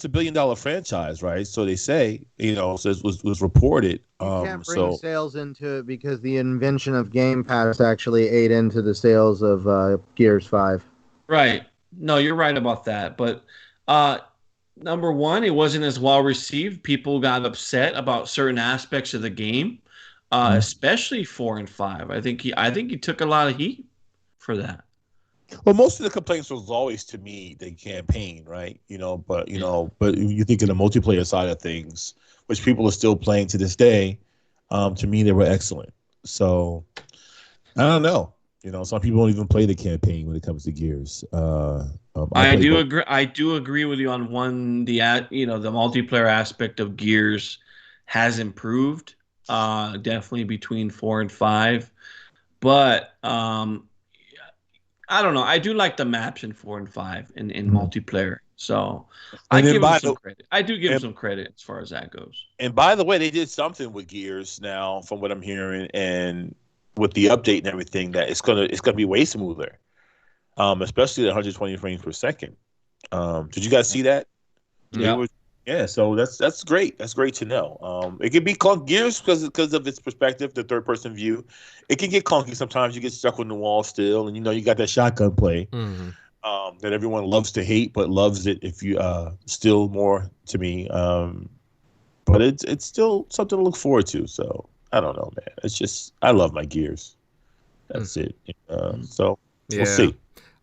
$1 billion franchise, right? So they say, so it was reported. You can't bring sales into it because the invention of Game Pass actually ate into the sales of Gears 5. Right. No, you're right about that. But number one, it wasn't as well received. People got upset about certain aspects of the game, especially 4 and 5. I think he took a lot of heat for that. Well, most of the complaints was always to me the campaign, right? But you think of the multiplayer side of things, which people are still playing to this day. To me, they were excellent. So I don't know. Some people don't even play the campaign when it comes to Gears. I do agree. I do agree with you on one. The multiplayer aspect of Gears has improved, definitely between 4 and 5, but I don't know. I do like the maps in 4 and 5 in multiplayer. So I give him some credit. I do give him some credit as far as that goes. And by the way, they did something with Gears now, from what I'm hearing, and with the update and everything, that it's gonna be way smoother. Especially at 120 frames per second. Did you guys see that? Yeah. Yeah, so that's great. That's great to know. It can be clunky. Gears because of its perspective, the third person view. It can get clunky sometimes. You get stuck on the wall still, and you got that shotgun play that everyone loves to hate, but loves it if you still more to me. But it's still something to look forward to. So I don't know, man. It's just I love my Gears. That's it. So we'll see.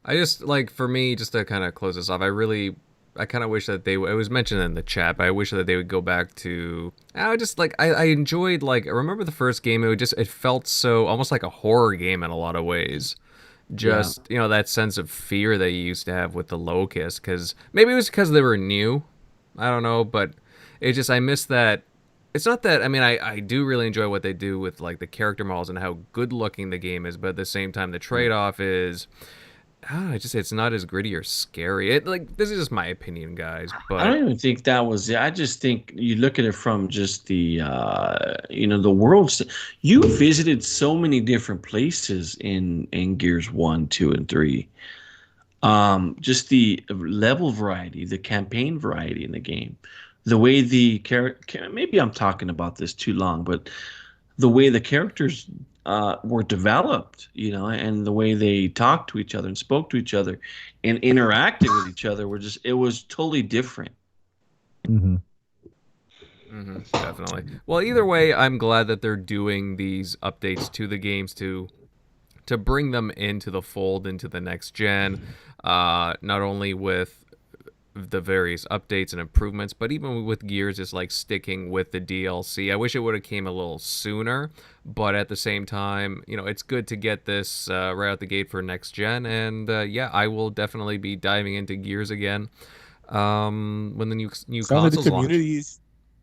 I just for me, just to kind of close this off, I kind of wish that it was mentioned in the chat, but I wish that they would go back to, I enjoyed, I remember the first game, it felt so, almost like a horror game in a lot of ways. Just, that sense of fear that you used to have with the Locust, because maybe it was because they were new, I don't know, but I miss that. It's not that, I do really enjoy what they do with, the character models and how good looking the game is, but at the same time, the trade-off is, it's not as gritty or scary. This is just my opinion, guys. But I don't even think that was it. I just think you look at it from just the the world. You visited so many different places in Gears 1, 2, and 3. Just the level variety, the campaign variety in the game, the way the character. Maybe I'm talking about this too long, but the way the characters were developed, and the way they talked to each other and spoke to each other and interacted with each other it was totally different. Definitely. Well, either way, I'm glad that they're doing these updates to the games to bring them into the fold, into the next gen, not only with the various updates and improvements, but even with Gears, just sticking with the DLC. I wish it would have came a little sooner, but at the same time, it's good to get this right out the gate for next gen. And I will definitely be diving into Gears again when the new consoles launch.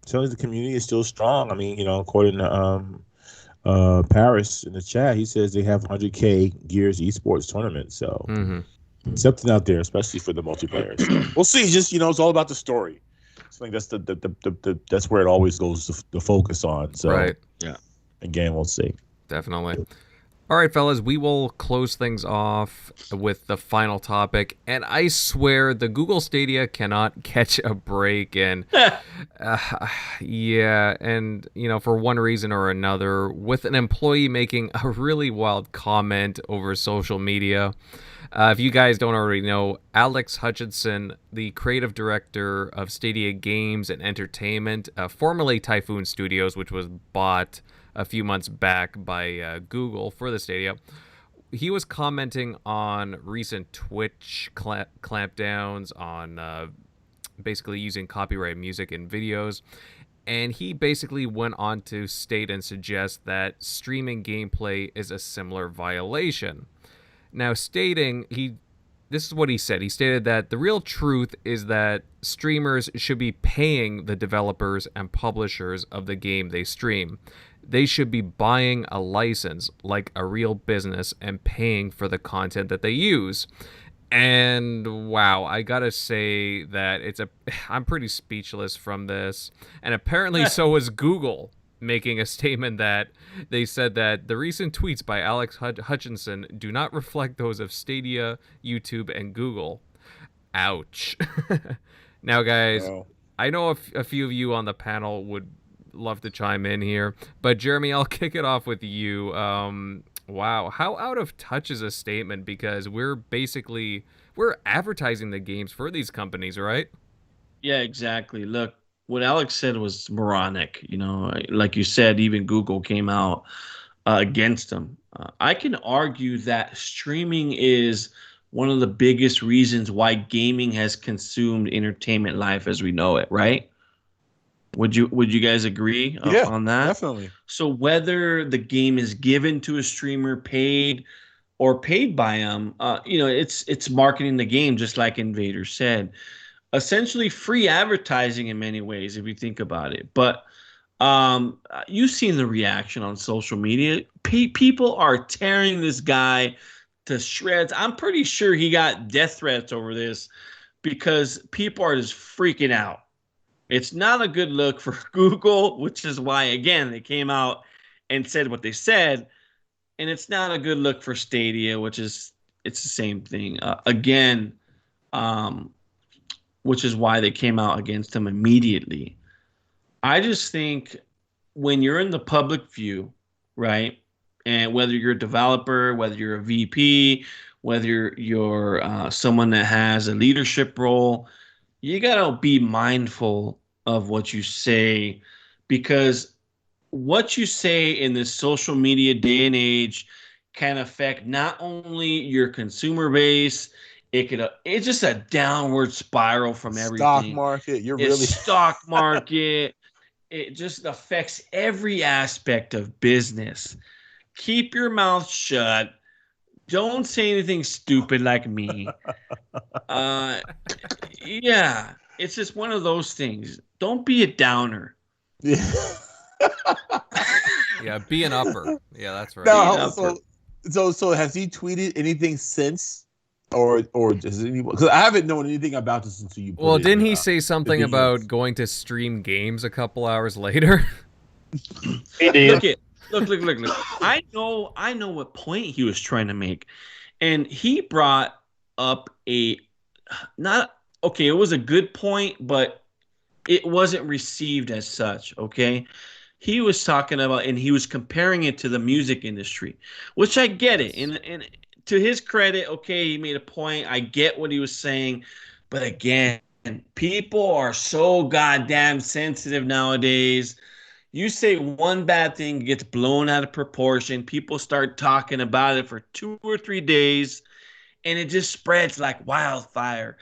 Sounds like the community is still strong. According to Paris in the chat, he says they have 100K Gears esports tournament. So. Something out there, especially for the multiplayer. So we'll see. Just it's all about the story. I think that's that's where it always goes the focus on. So right, Again, we'll see. Definitely. All right, fellas, we will close things off with the final topic, and I swear the Google Stadia cannot catch a break, and and for one reason or another, with an employee making a really wild comment over social media. If you guys don't already know, Alex Hutchinson, the creative director of Stadia Games and Entertainment, formerly Typhoon Studios, which was bought a few months back by Google for the Stadia, he was commenting on recent Twitch clampdowns on basically using copyright music in videos. And he basically went on to state and suggest that streaming gameplay is a similar violation. Now, this is what he said. He stated that the real truth is that streamers should be paying the developers and publishers of the game they stream. They should be buying a license like a real business and paying for the content that they use. And wow, I gotta say that I'm pretty speechless from this. And apparently so was Google, making a statement that they said that the recent tweets by Alex Hutchinson do not reflect those of Stadia, YouTube, and Google. Ouch. Now, guys, Wow. I know a few of you on the panel would love to chime in here, but Jeremy, I'll kick it off with you. Wow, how out of touch is a statement? Because we're advertising the games for these companies, right? Yeah, exactly. Look, what Alex said was moronic. Like you said, even Google came out against them. I can argue that streaming is one of the biggest reasons why gaming has consumed entertainment life as we know it, right? Would you guys agree on that? Definitely. So whether the game is given to a streamer, paid, or paid by them, it's marketing the game, just like Invader said. Essentially free advertising in many ways, if you think about it. But you've seen the reaction on social media. People are tearing this guy to shreds. I'm pretty sure he got death threats over this because people are just freaking out. It's not a good look for Google, which is why, again, they came out and said what they said. And it's not a good look for Stadia, it's the same thing. Which is why they came out against him immediately. I just think when you're in the public view, right, and whether you're a developer, whether you're a VP, whether you're someone that has a leadership role, you got to be mindful of what you say, because what you say in this social media day and age can affect not only your consumer base, it's just a downward spiral from everything. Stock market, stock market. It just affects every aspect of business. Keep your mouth shut. Don't say anything stupid like me. Yeah, it's just one of those things. Don't be a downer. Yeah. Yeah, be an upper. Yeah, that's right. No, so has he tweeted anything since, or does anyone? Because I haven't known anything about this until you. Well, didn't he say something about going to stream games a couple hours later? He did. Look. I know what point he was trying to make, and he brought up it was a good point, but it wasn't received as such. Okay. He was talking about, and he was comparing it to the music industry, which I get it. And to his credit, okay, he made a point. I get what he was saying. But again, people are so goddamn sensitive nowadays. You say one bad thing, gets blown out of proportion. People start talking about it for 2 or 3 days, and it just spreads like wildfire.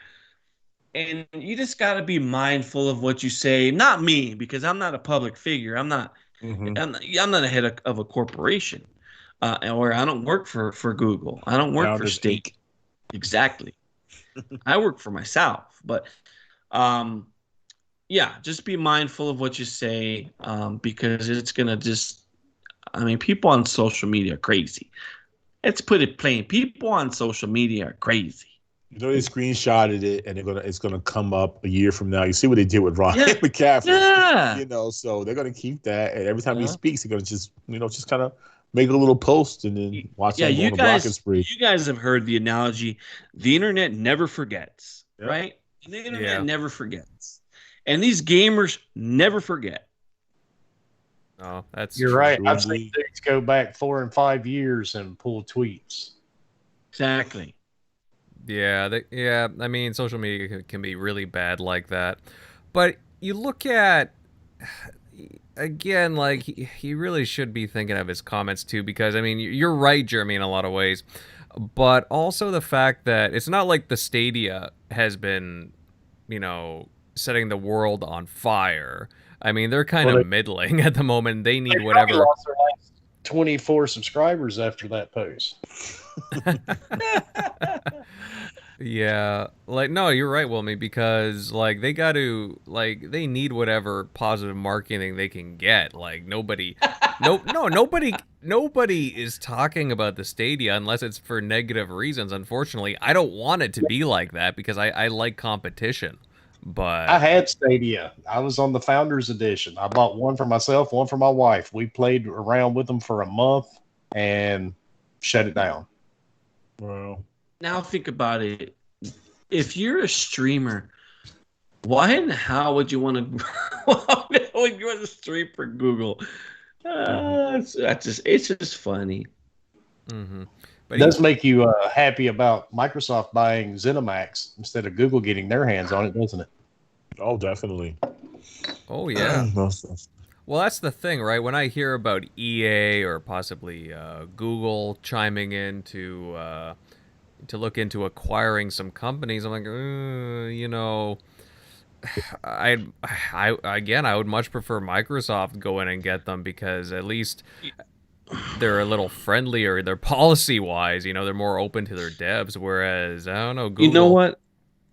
And you just got to be mindful of what you say. Not me, because I'm not a public figure. I'm not a head of a corporation, or I don't work for Google. I don't work for State. Exactly. I work for myself. But just be mindful of what you say, because it's gonna people on social media are crazy. Let's put it plain. People on social media are crazy. They screenshotted it, and it's gonna come up a year from now. You see what they did with Ryan McCaffrey. Yeah. So they're gonna keep that, and every time he speaks, they're gonna just kind of make a little post and then watch him go on a blocking spree. You guys have heard the analogy: the internet never forgets, right? The internet never forgets, and these gamers never forget. Oh, that's You're right. I've seen dudes go back 4 and 5 years and pull tweets. Exactly. Yeah, I mean, social media can be really bad like that. But you look at, again, like, he really should be thinking of his comments, too, because, I mean, you're right, Jeremy, in a lot of ways. But also the fact that it's not like the Stadia has been, setting the world on fire. I mean, they're kind of middling at the moment. They need whatever. Lost their last 24 subscribers after that post. Yeah, like no, you're right, Wilmy, because like they got to they need whatever positive marketing they can get. Like nobody is talking about the Stadia unless it's for negative reasons. Unfortunately, I don't want it to be like that because I like competition. But I had Stadia. I was on the Founders Edition. I bought one for myself, one for my wife. We played around with them for a month and shut it down. Wow. Now think about it. If you're a streamer, why in the hell would you want to? Why would you want to stream for Google? It's just funny. Mm-hmm. But it does make you happy about Microsoft buying ZeniMax instead of Google getting their hands on it, doesn't it? Oh, definitely. Oh yeah. Well, that's the thing, right? When I hear about EA or possibly Google chiming in to look into acquiring some companies, I'm like, I would much prefer Microsoft go in and get them because at least they're a little friendlier. They're policy wise, they're more open to their devs. Whereas I don't know, Google. You know what?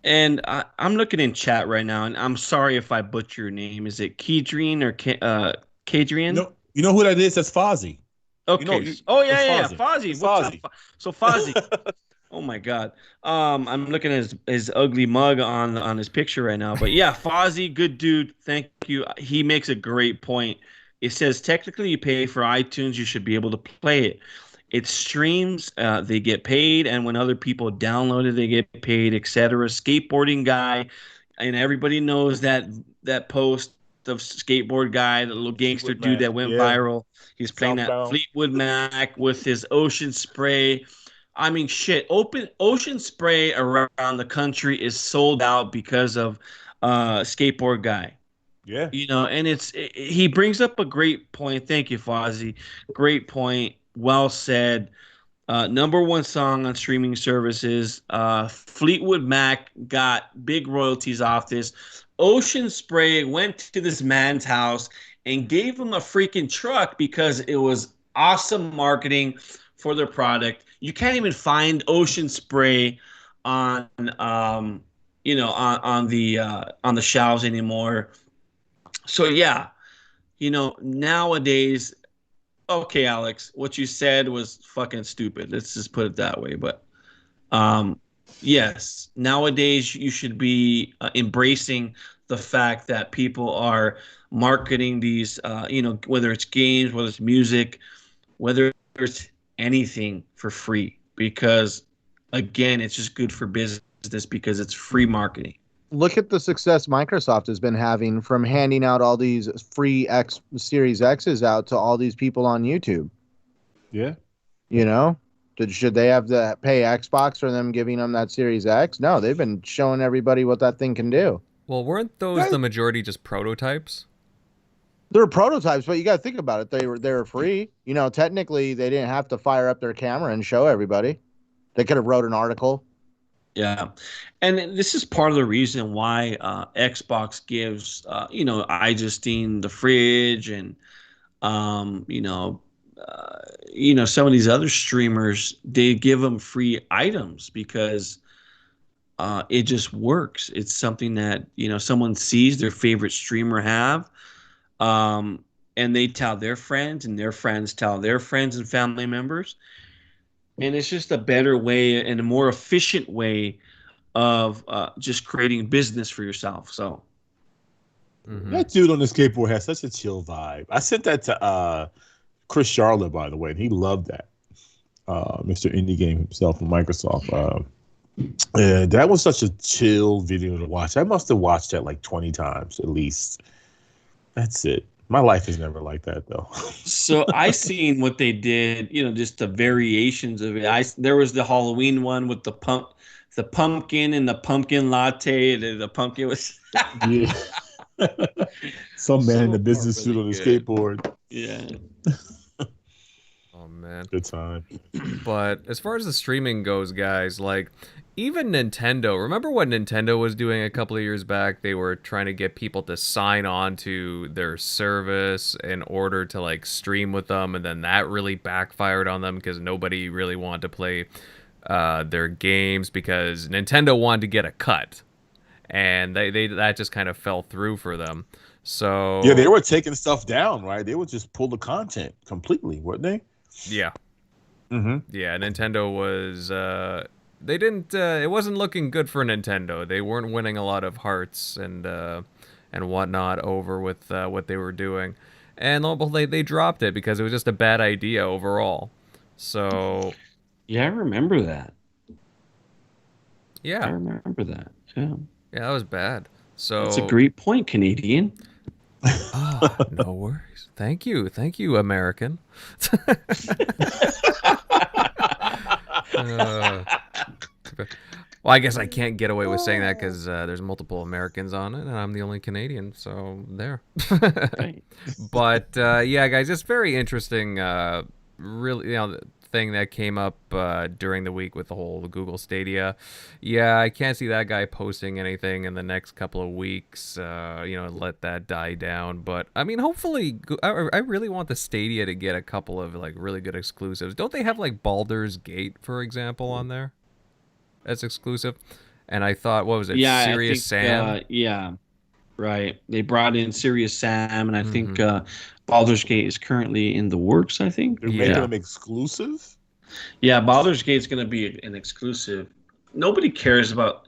And I'm looking in chat right now, and I'm sorry if I butcher your name. Is it Kedrian or Kadrian? No, you know who that is? That's Fozzie. Okay. Yeah. Fozzie. What's up? So Fozzie. Oh my God. I'm looking at his ugly mug on his picture right now. But yeah, Fozzie, good dude. Thank you. He makes a great point. It says technically you pay for iTunes, you should be able to play it. It streams, they get paid, and when other people download it, they get paid, etc. Skateboarding guy, and everybody knows that post of skateboard guy, the little gangster dude that went viral. He's playing Southbound. That Fleetwood Mac with his Ocean Spray. I mean, shit. Ocean Spray around the country is sold out because of skateboard guy. Yeah. And he brings up a great point. Thank you, Fozzie. Great point. Well said. Number one song on streaming services. Fleetwood Mac got big royalties off this. Ocean Spray went to this man's house and gave him a freaking truck because it was awesome marketing for their product. You can't even find Ocean Spray on on the shelves anymore. So yeah, nowadays. Okay, Alex, what you said was fucking stupid. Let's just put it that way. But yes, nowadays you should be embracing the fact that people are marketing these, whether it's games, whether it's music, whether it's anything for free. Because, again, it's just good for business because it's free marketing. Look at the success Microsoft has been having from handing out all these free Series X's out to all these people on YouTube. Yeah. Should they have to pay Xbox for them giving them that Series X? No, they've been showing everybody what that thing can do. Well, weren't those the majority just prototypes? They're prototypes, but you got to think about it. They were free. Technically, they didn't have to fire up their camera and show everybody. They could have wrote an article. Yeah, and this is part of the reason why Xbox gives, iJustine the fridge and, some of these other streamers, they give them free items because it just works. It's something that, someone sees their favorite streamer have, and they tell their friends, and their friends tell their friends and family members. And it's just a better way and a more efficient way of just creating business for yourself. So that dude on the skateboard has such a chill vibe. I sent that to Chris Charlotte, by the way, and he loved that. Mr. Indie Game himself from Microsoft. And that was such a chill video to watch. I must have watched that like 20 times at least. That's it. My life is never like that, though. So I seen what they did, just the variations of it. There was the Halloween one with the pumpkin and the pumpkin latte. The pumpkin was some man in a business suit on a skateboard. Yeah. Oh man, good time. But as far as the streaming goes, guys, like even Nintendo. Remember what Nintendo was doing a couple of years back? They were trying to get people to sign on to their service in order to like stream with them, and then that really backfired on them because nobody really wanted to play their games because Nintendo wanted to get a cut, and they that just kind of fell through for them. So yeah, they were taking stuff down, right? They would just pull the content completely, weren't they? Yeah. Mm-hmm. Yeah, Nintendo was they didn't it wasn't looking good for Nintendo. They weren't winning a lot of hearts and whatnot over with what they were doing. And they dropped it because it was just a bad idea overall. So yeah, I remember that. Yeah. I remember that. Yeah. Yeah, that was bad. So that's a great point, Canadian. Oh, no worries. Thank you, American. Well, I guess I can't get away with saying that because there's multiple Americans on it, and I'm the only Canadian, so there. But yeah, guys, it's very interesting. Really, the thing that came up during the week with the whole Google Stadia. Yeah, I can't see that guy posting anything in the next couple of weeks. Let that die down. But I mean, hopefully, I really want the Stadia to get a couple of like really good exclusives. Don't they have like Baldur's Gate, for example, on there? That's exclusive. And I thought, what was it? Yeah, Serious Sam? Yeah, right. They brought in Serious Sam, and I think Baldur's Gate is currently in the works, I think. They're making them exclusive? Yeah, Baldur's Gate is going to be an exclusive. Nobody cares about...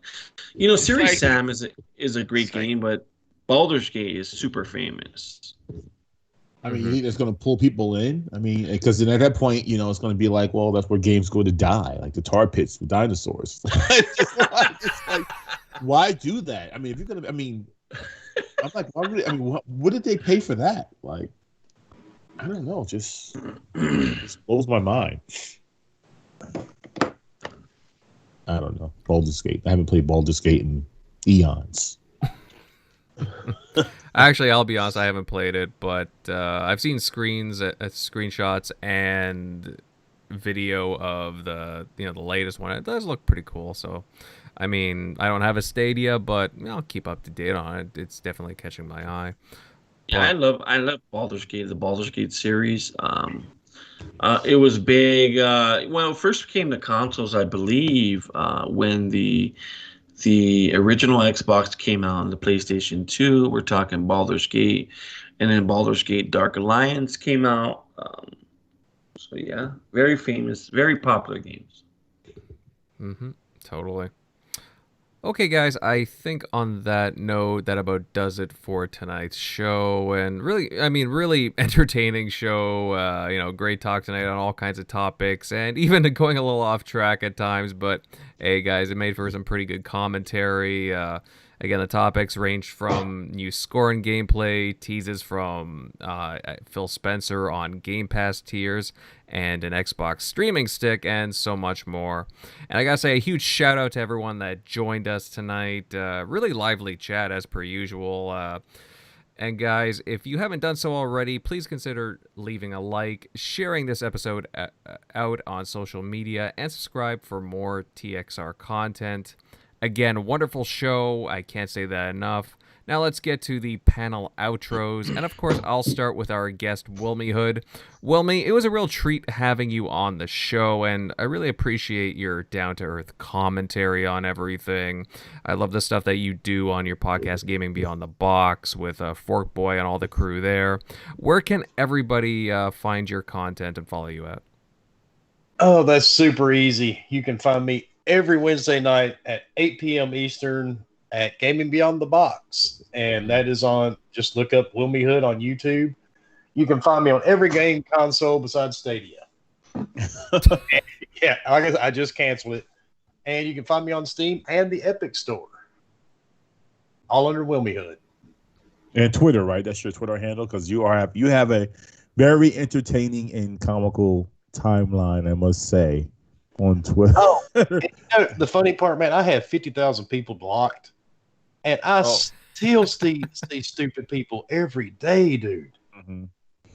Serious Sam is a great game, but Baldur's Gate is super famous. I mean, you think it's going to pull people in? I mean, because then at that point, it's going to be like, well, that's where games go to die, like the tar pits with dinosaurs. It's like, why do that? I mean, if you're going to, I'm like, why really? I mean, what did they pay for that? Like, I don't know. Just blows my mind. I don't know. Baldur's Gate. I haven't played Baldur's Gate in eons. Actually, I'll be honest, I haven't played it, but I've seen screenshots and video of the latest one. It does look pretty cool. So, I mean, I don't have a Stadia, but I'll keep up to date on it. It's definitely catching my eye. Yeah, I love Baldur's Gate, the Baldur's Gate series. It was big. Well, it first came to consoles, I believe, when the original Xbox came out on the PlayStation 2. We're talking Baldur's Gate, and then Baldur's Gate Dark Alliance came out. So yeah, very famous, very popular games. Totally. Okay, guys, I think on that note, that about does it for tonight's show. And really entertaining show. Great talk tonight on all kinds of topics, and even going a little off track at times. But hey, guys, it made for some pretty good commentary. Again, the topics ranged from new Scorn gameplay, teases from Phil Spencer on Game Pass tiers, and an Xbox streaming stick, and so much more. And I gotta say, a huge shout out to everyone that joined us tonight. Really lively chat as per usual. And guys, if you haven't done so already, please consider leaving a like, sharing this episode out on social media, and subscribe for more TXR content. Again, wonderful show. I can't say that enough. Now let's get to the panel outros. And of course, I'll start with our guest, WilmyHood. Wilmy, it was a real treat having you on the show, and I really appreciate your down-to-earth commentary on everything. I love the stuff that you do on your podcast, Gaming Beyond the Box, with Fork Boy and all the crew there. Where can everybody find your content and follow you at? Oh, that's super easy. You can find me every Wednesday night at 8 p.m. Eastern at Gaming Beyond the Box. And that is on, just look up WilmyHood on YouTube. You can find me on every game console besides Stadia. Yeah, I just canceled it. And you can find me on Steam and the Epic Store. All under WilmyHood. And Twitter, right? That's your Twitter handle, because you have a very entertaining and comical timeline, I must say, on Twitter. Oh, the funny part, man, I have 50,000 people blocked, and I still see these stupid people every day, dude. Mm-hmm.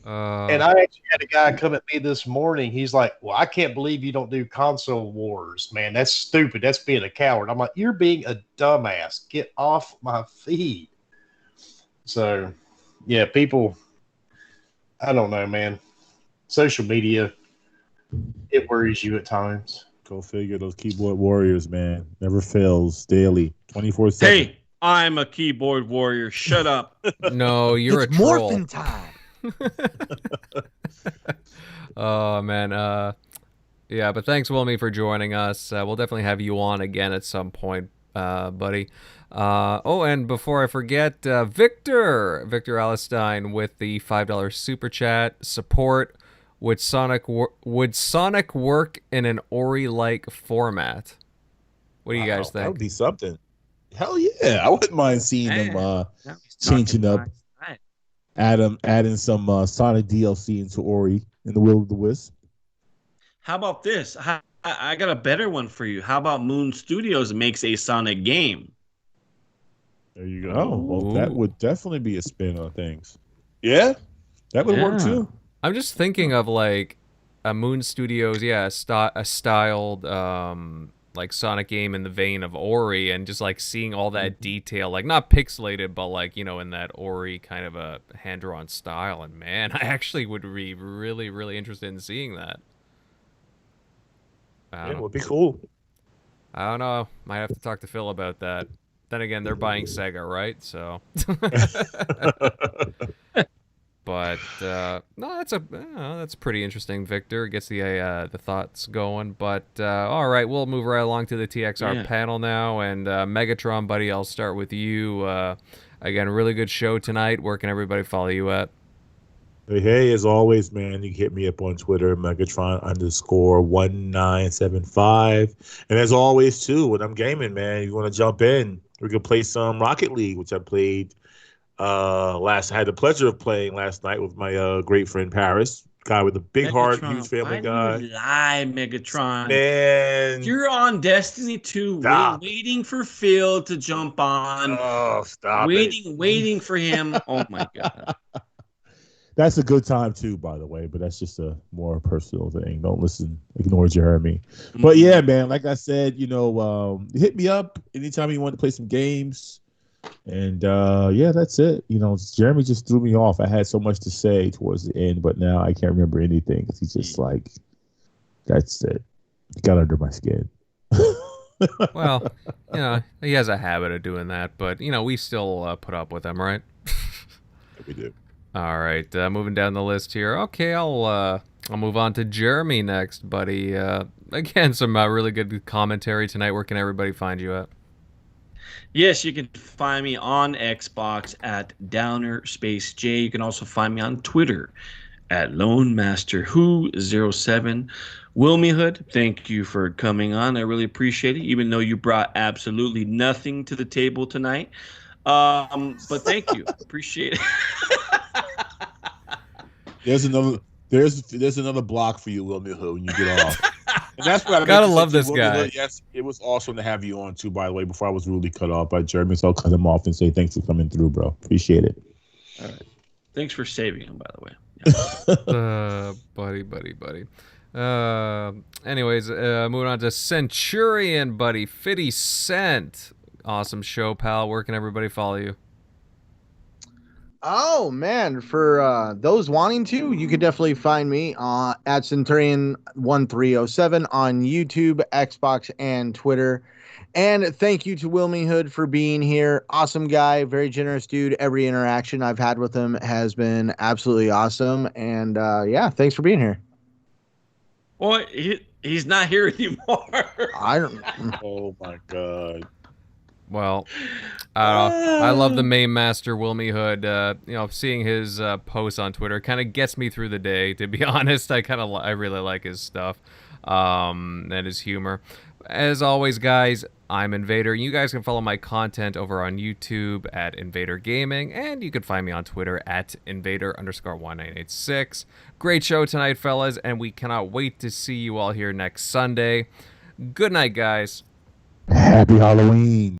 And I actually had a guy come at me this morning. He's like, well, I can't believe you don't do console wars, man. That's stupid. That's being a coward. I'm like, you're being a dumbass. Get off my feed. So, yeah, people, I don't know, man. Social media, it worries you at times. Go figure. Those keyboard warriors, man. Never fails. Daily. 24/7. Hey, I'm a keyboard warrior. Shut up. No, you're It's a troll. morphin' time. Oh man, yeah, but thanks, Wilmy, for joining us. We'll definitely have you on again at some point, buddy. Oh, and before I forget, Victor Alistine with the $5 super chat support. Would Sonic work in an Ori-like format? What do you guys That would think? be something. Hell yeah. I wouldn't mind seeing them changing up. Adding some Sonic DLC into Ori in the Will of the Wisp. How about this? I got a better one for you. How about Moon Studios makes a Sonic game? There you go. Oh, well, that Ooh. would definitely be a spin on things. Yeah, that would work Yeah. too. I'm just thinking of like a Moon Studios, yeah, a styled like Sonic game in the vein of Ori, and just like seeing all that detail, like not pixelated, but like, you know, in that Ori kind of a hand-drawn style. And man, I actually would be really, really interested in seeing that. Yeah, it would be cool. I don't know. Might have to talk to Phil about that. Then again, they're buying Sega, right? So. But no, that's pretty interesting, Victor. Gets the thoughts going. But all right, we'll move right along to the TXR panel now. And Megatron, buddy, I'll start with you. Again, really good show tonight. Where can everybody follow you at? Hey, as always, man, you can hit me up on Twitter, Megatron_1975. And as always, too, when I'm gaming, man, you want to jump in, we can play some Rocket League, which I played I had the pleasure of playing last night with my great friend Paris, guy with a big heart, huge family guy. You lie, Megatron. Man, You're on Destiny 2, waiting for Phil to jump on. Oh, stop waiting for him. Oh my god. That's a good time too, by the way, but that's just a more personal thing. Don't listen, ignore Jeremy. But yeah, man, like I said, hit me up anytime you want to play some games. And yeah, that's it. Jeremy just threw me off. I had so much to say towards the end, but now I can't remember anything because he's just like, that's it. He got under my skin. Well, he has a habit of doing that, but we still put up with him, right? We do. All right, moving down the list here. Okay, I'll move on to Jeremy next, buddy. Again, some really good commentary tonight. Where can everybody find you at? Yes, you can find me on Xbox at DownerSpaceJ. You can also find me on Twitter at LoneMasterWho07. WilmyHood, thank you for coming on. I really appreciate it, even though you brought absolutely nothing to the table tonight. But thank you. Appreciate it. There's another block for you, WilmyHood, when you get off. And that's what I gotta love this guy. Yes, it was awesome to have you on too. By the way, before I was rudely cut off by Jeremy, so I'll cut him off and say thanks for coming through, bro. Appreciate it. All right, thanks for saving him, by the way. Buddy. Anyways, moving on to Centurion, buddy. 50 Cent. Awesome show, pal. Where can everybody follow you? Oh man, for those wanting to, you could definitely find me at Centurion1307 on YouTube, Xbox, and Twitter. And thank you to WilmyHood for being here. Awesome guy, very generous dude. Every interaction I've had with him has been absolutely awesome. And yeah, thanks for being here. Well, he's not here anymore. I don't. Oh my god. Well, I love the main master, WilmyHood. Seeing his posts on Twitter kind of gets me through the day. To be honest, I really like his stuff and his humor. As always, guys, I'm Invader. You guys can follow my content over on YouTube at Invader Gaming, and you can find me on Twitter at Invader_1986. Great show tonight, fellas, and we cannot wait to see you all here next Sunday. Good night, guys. Happy Halloween.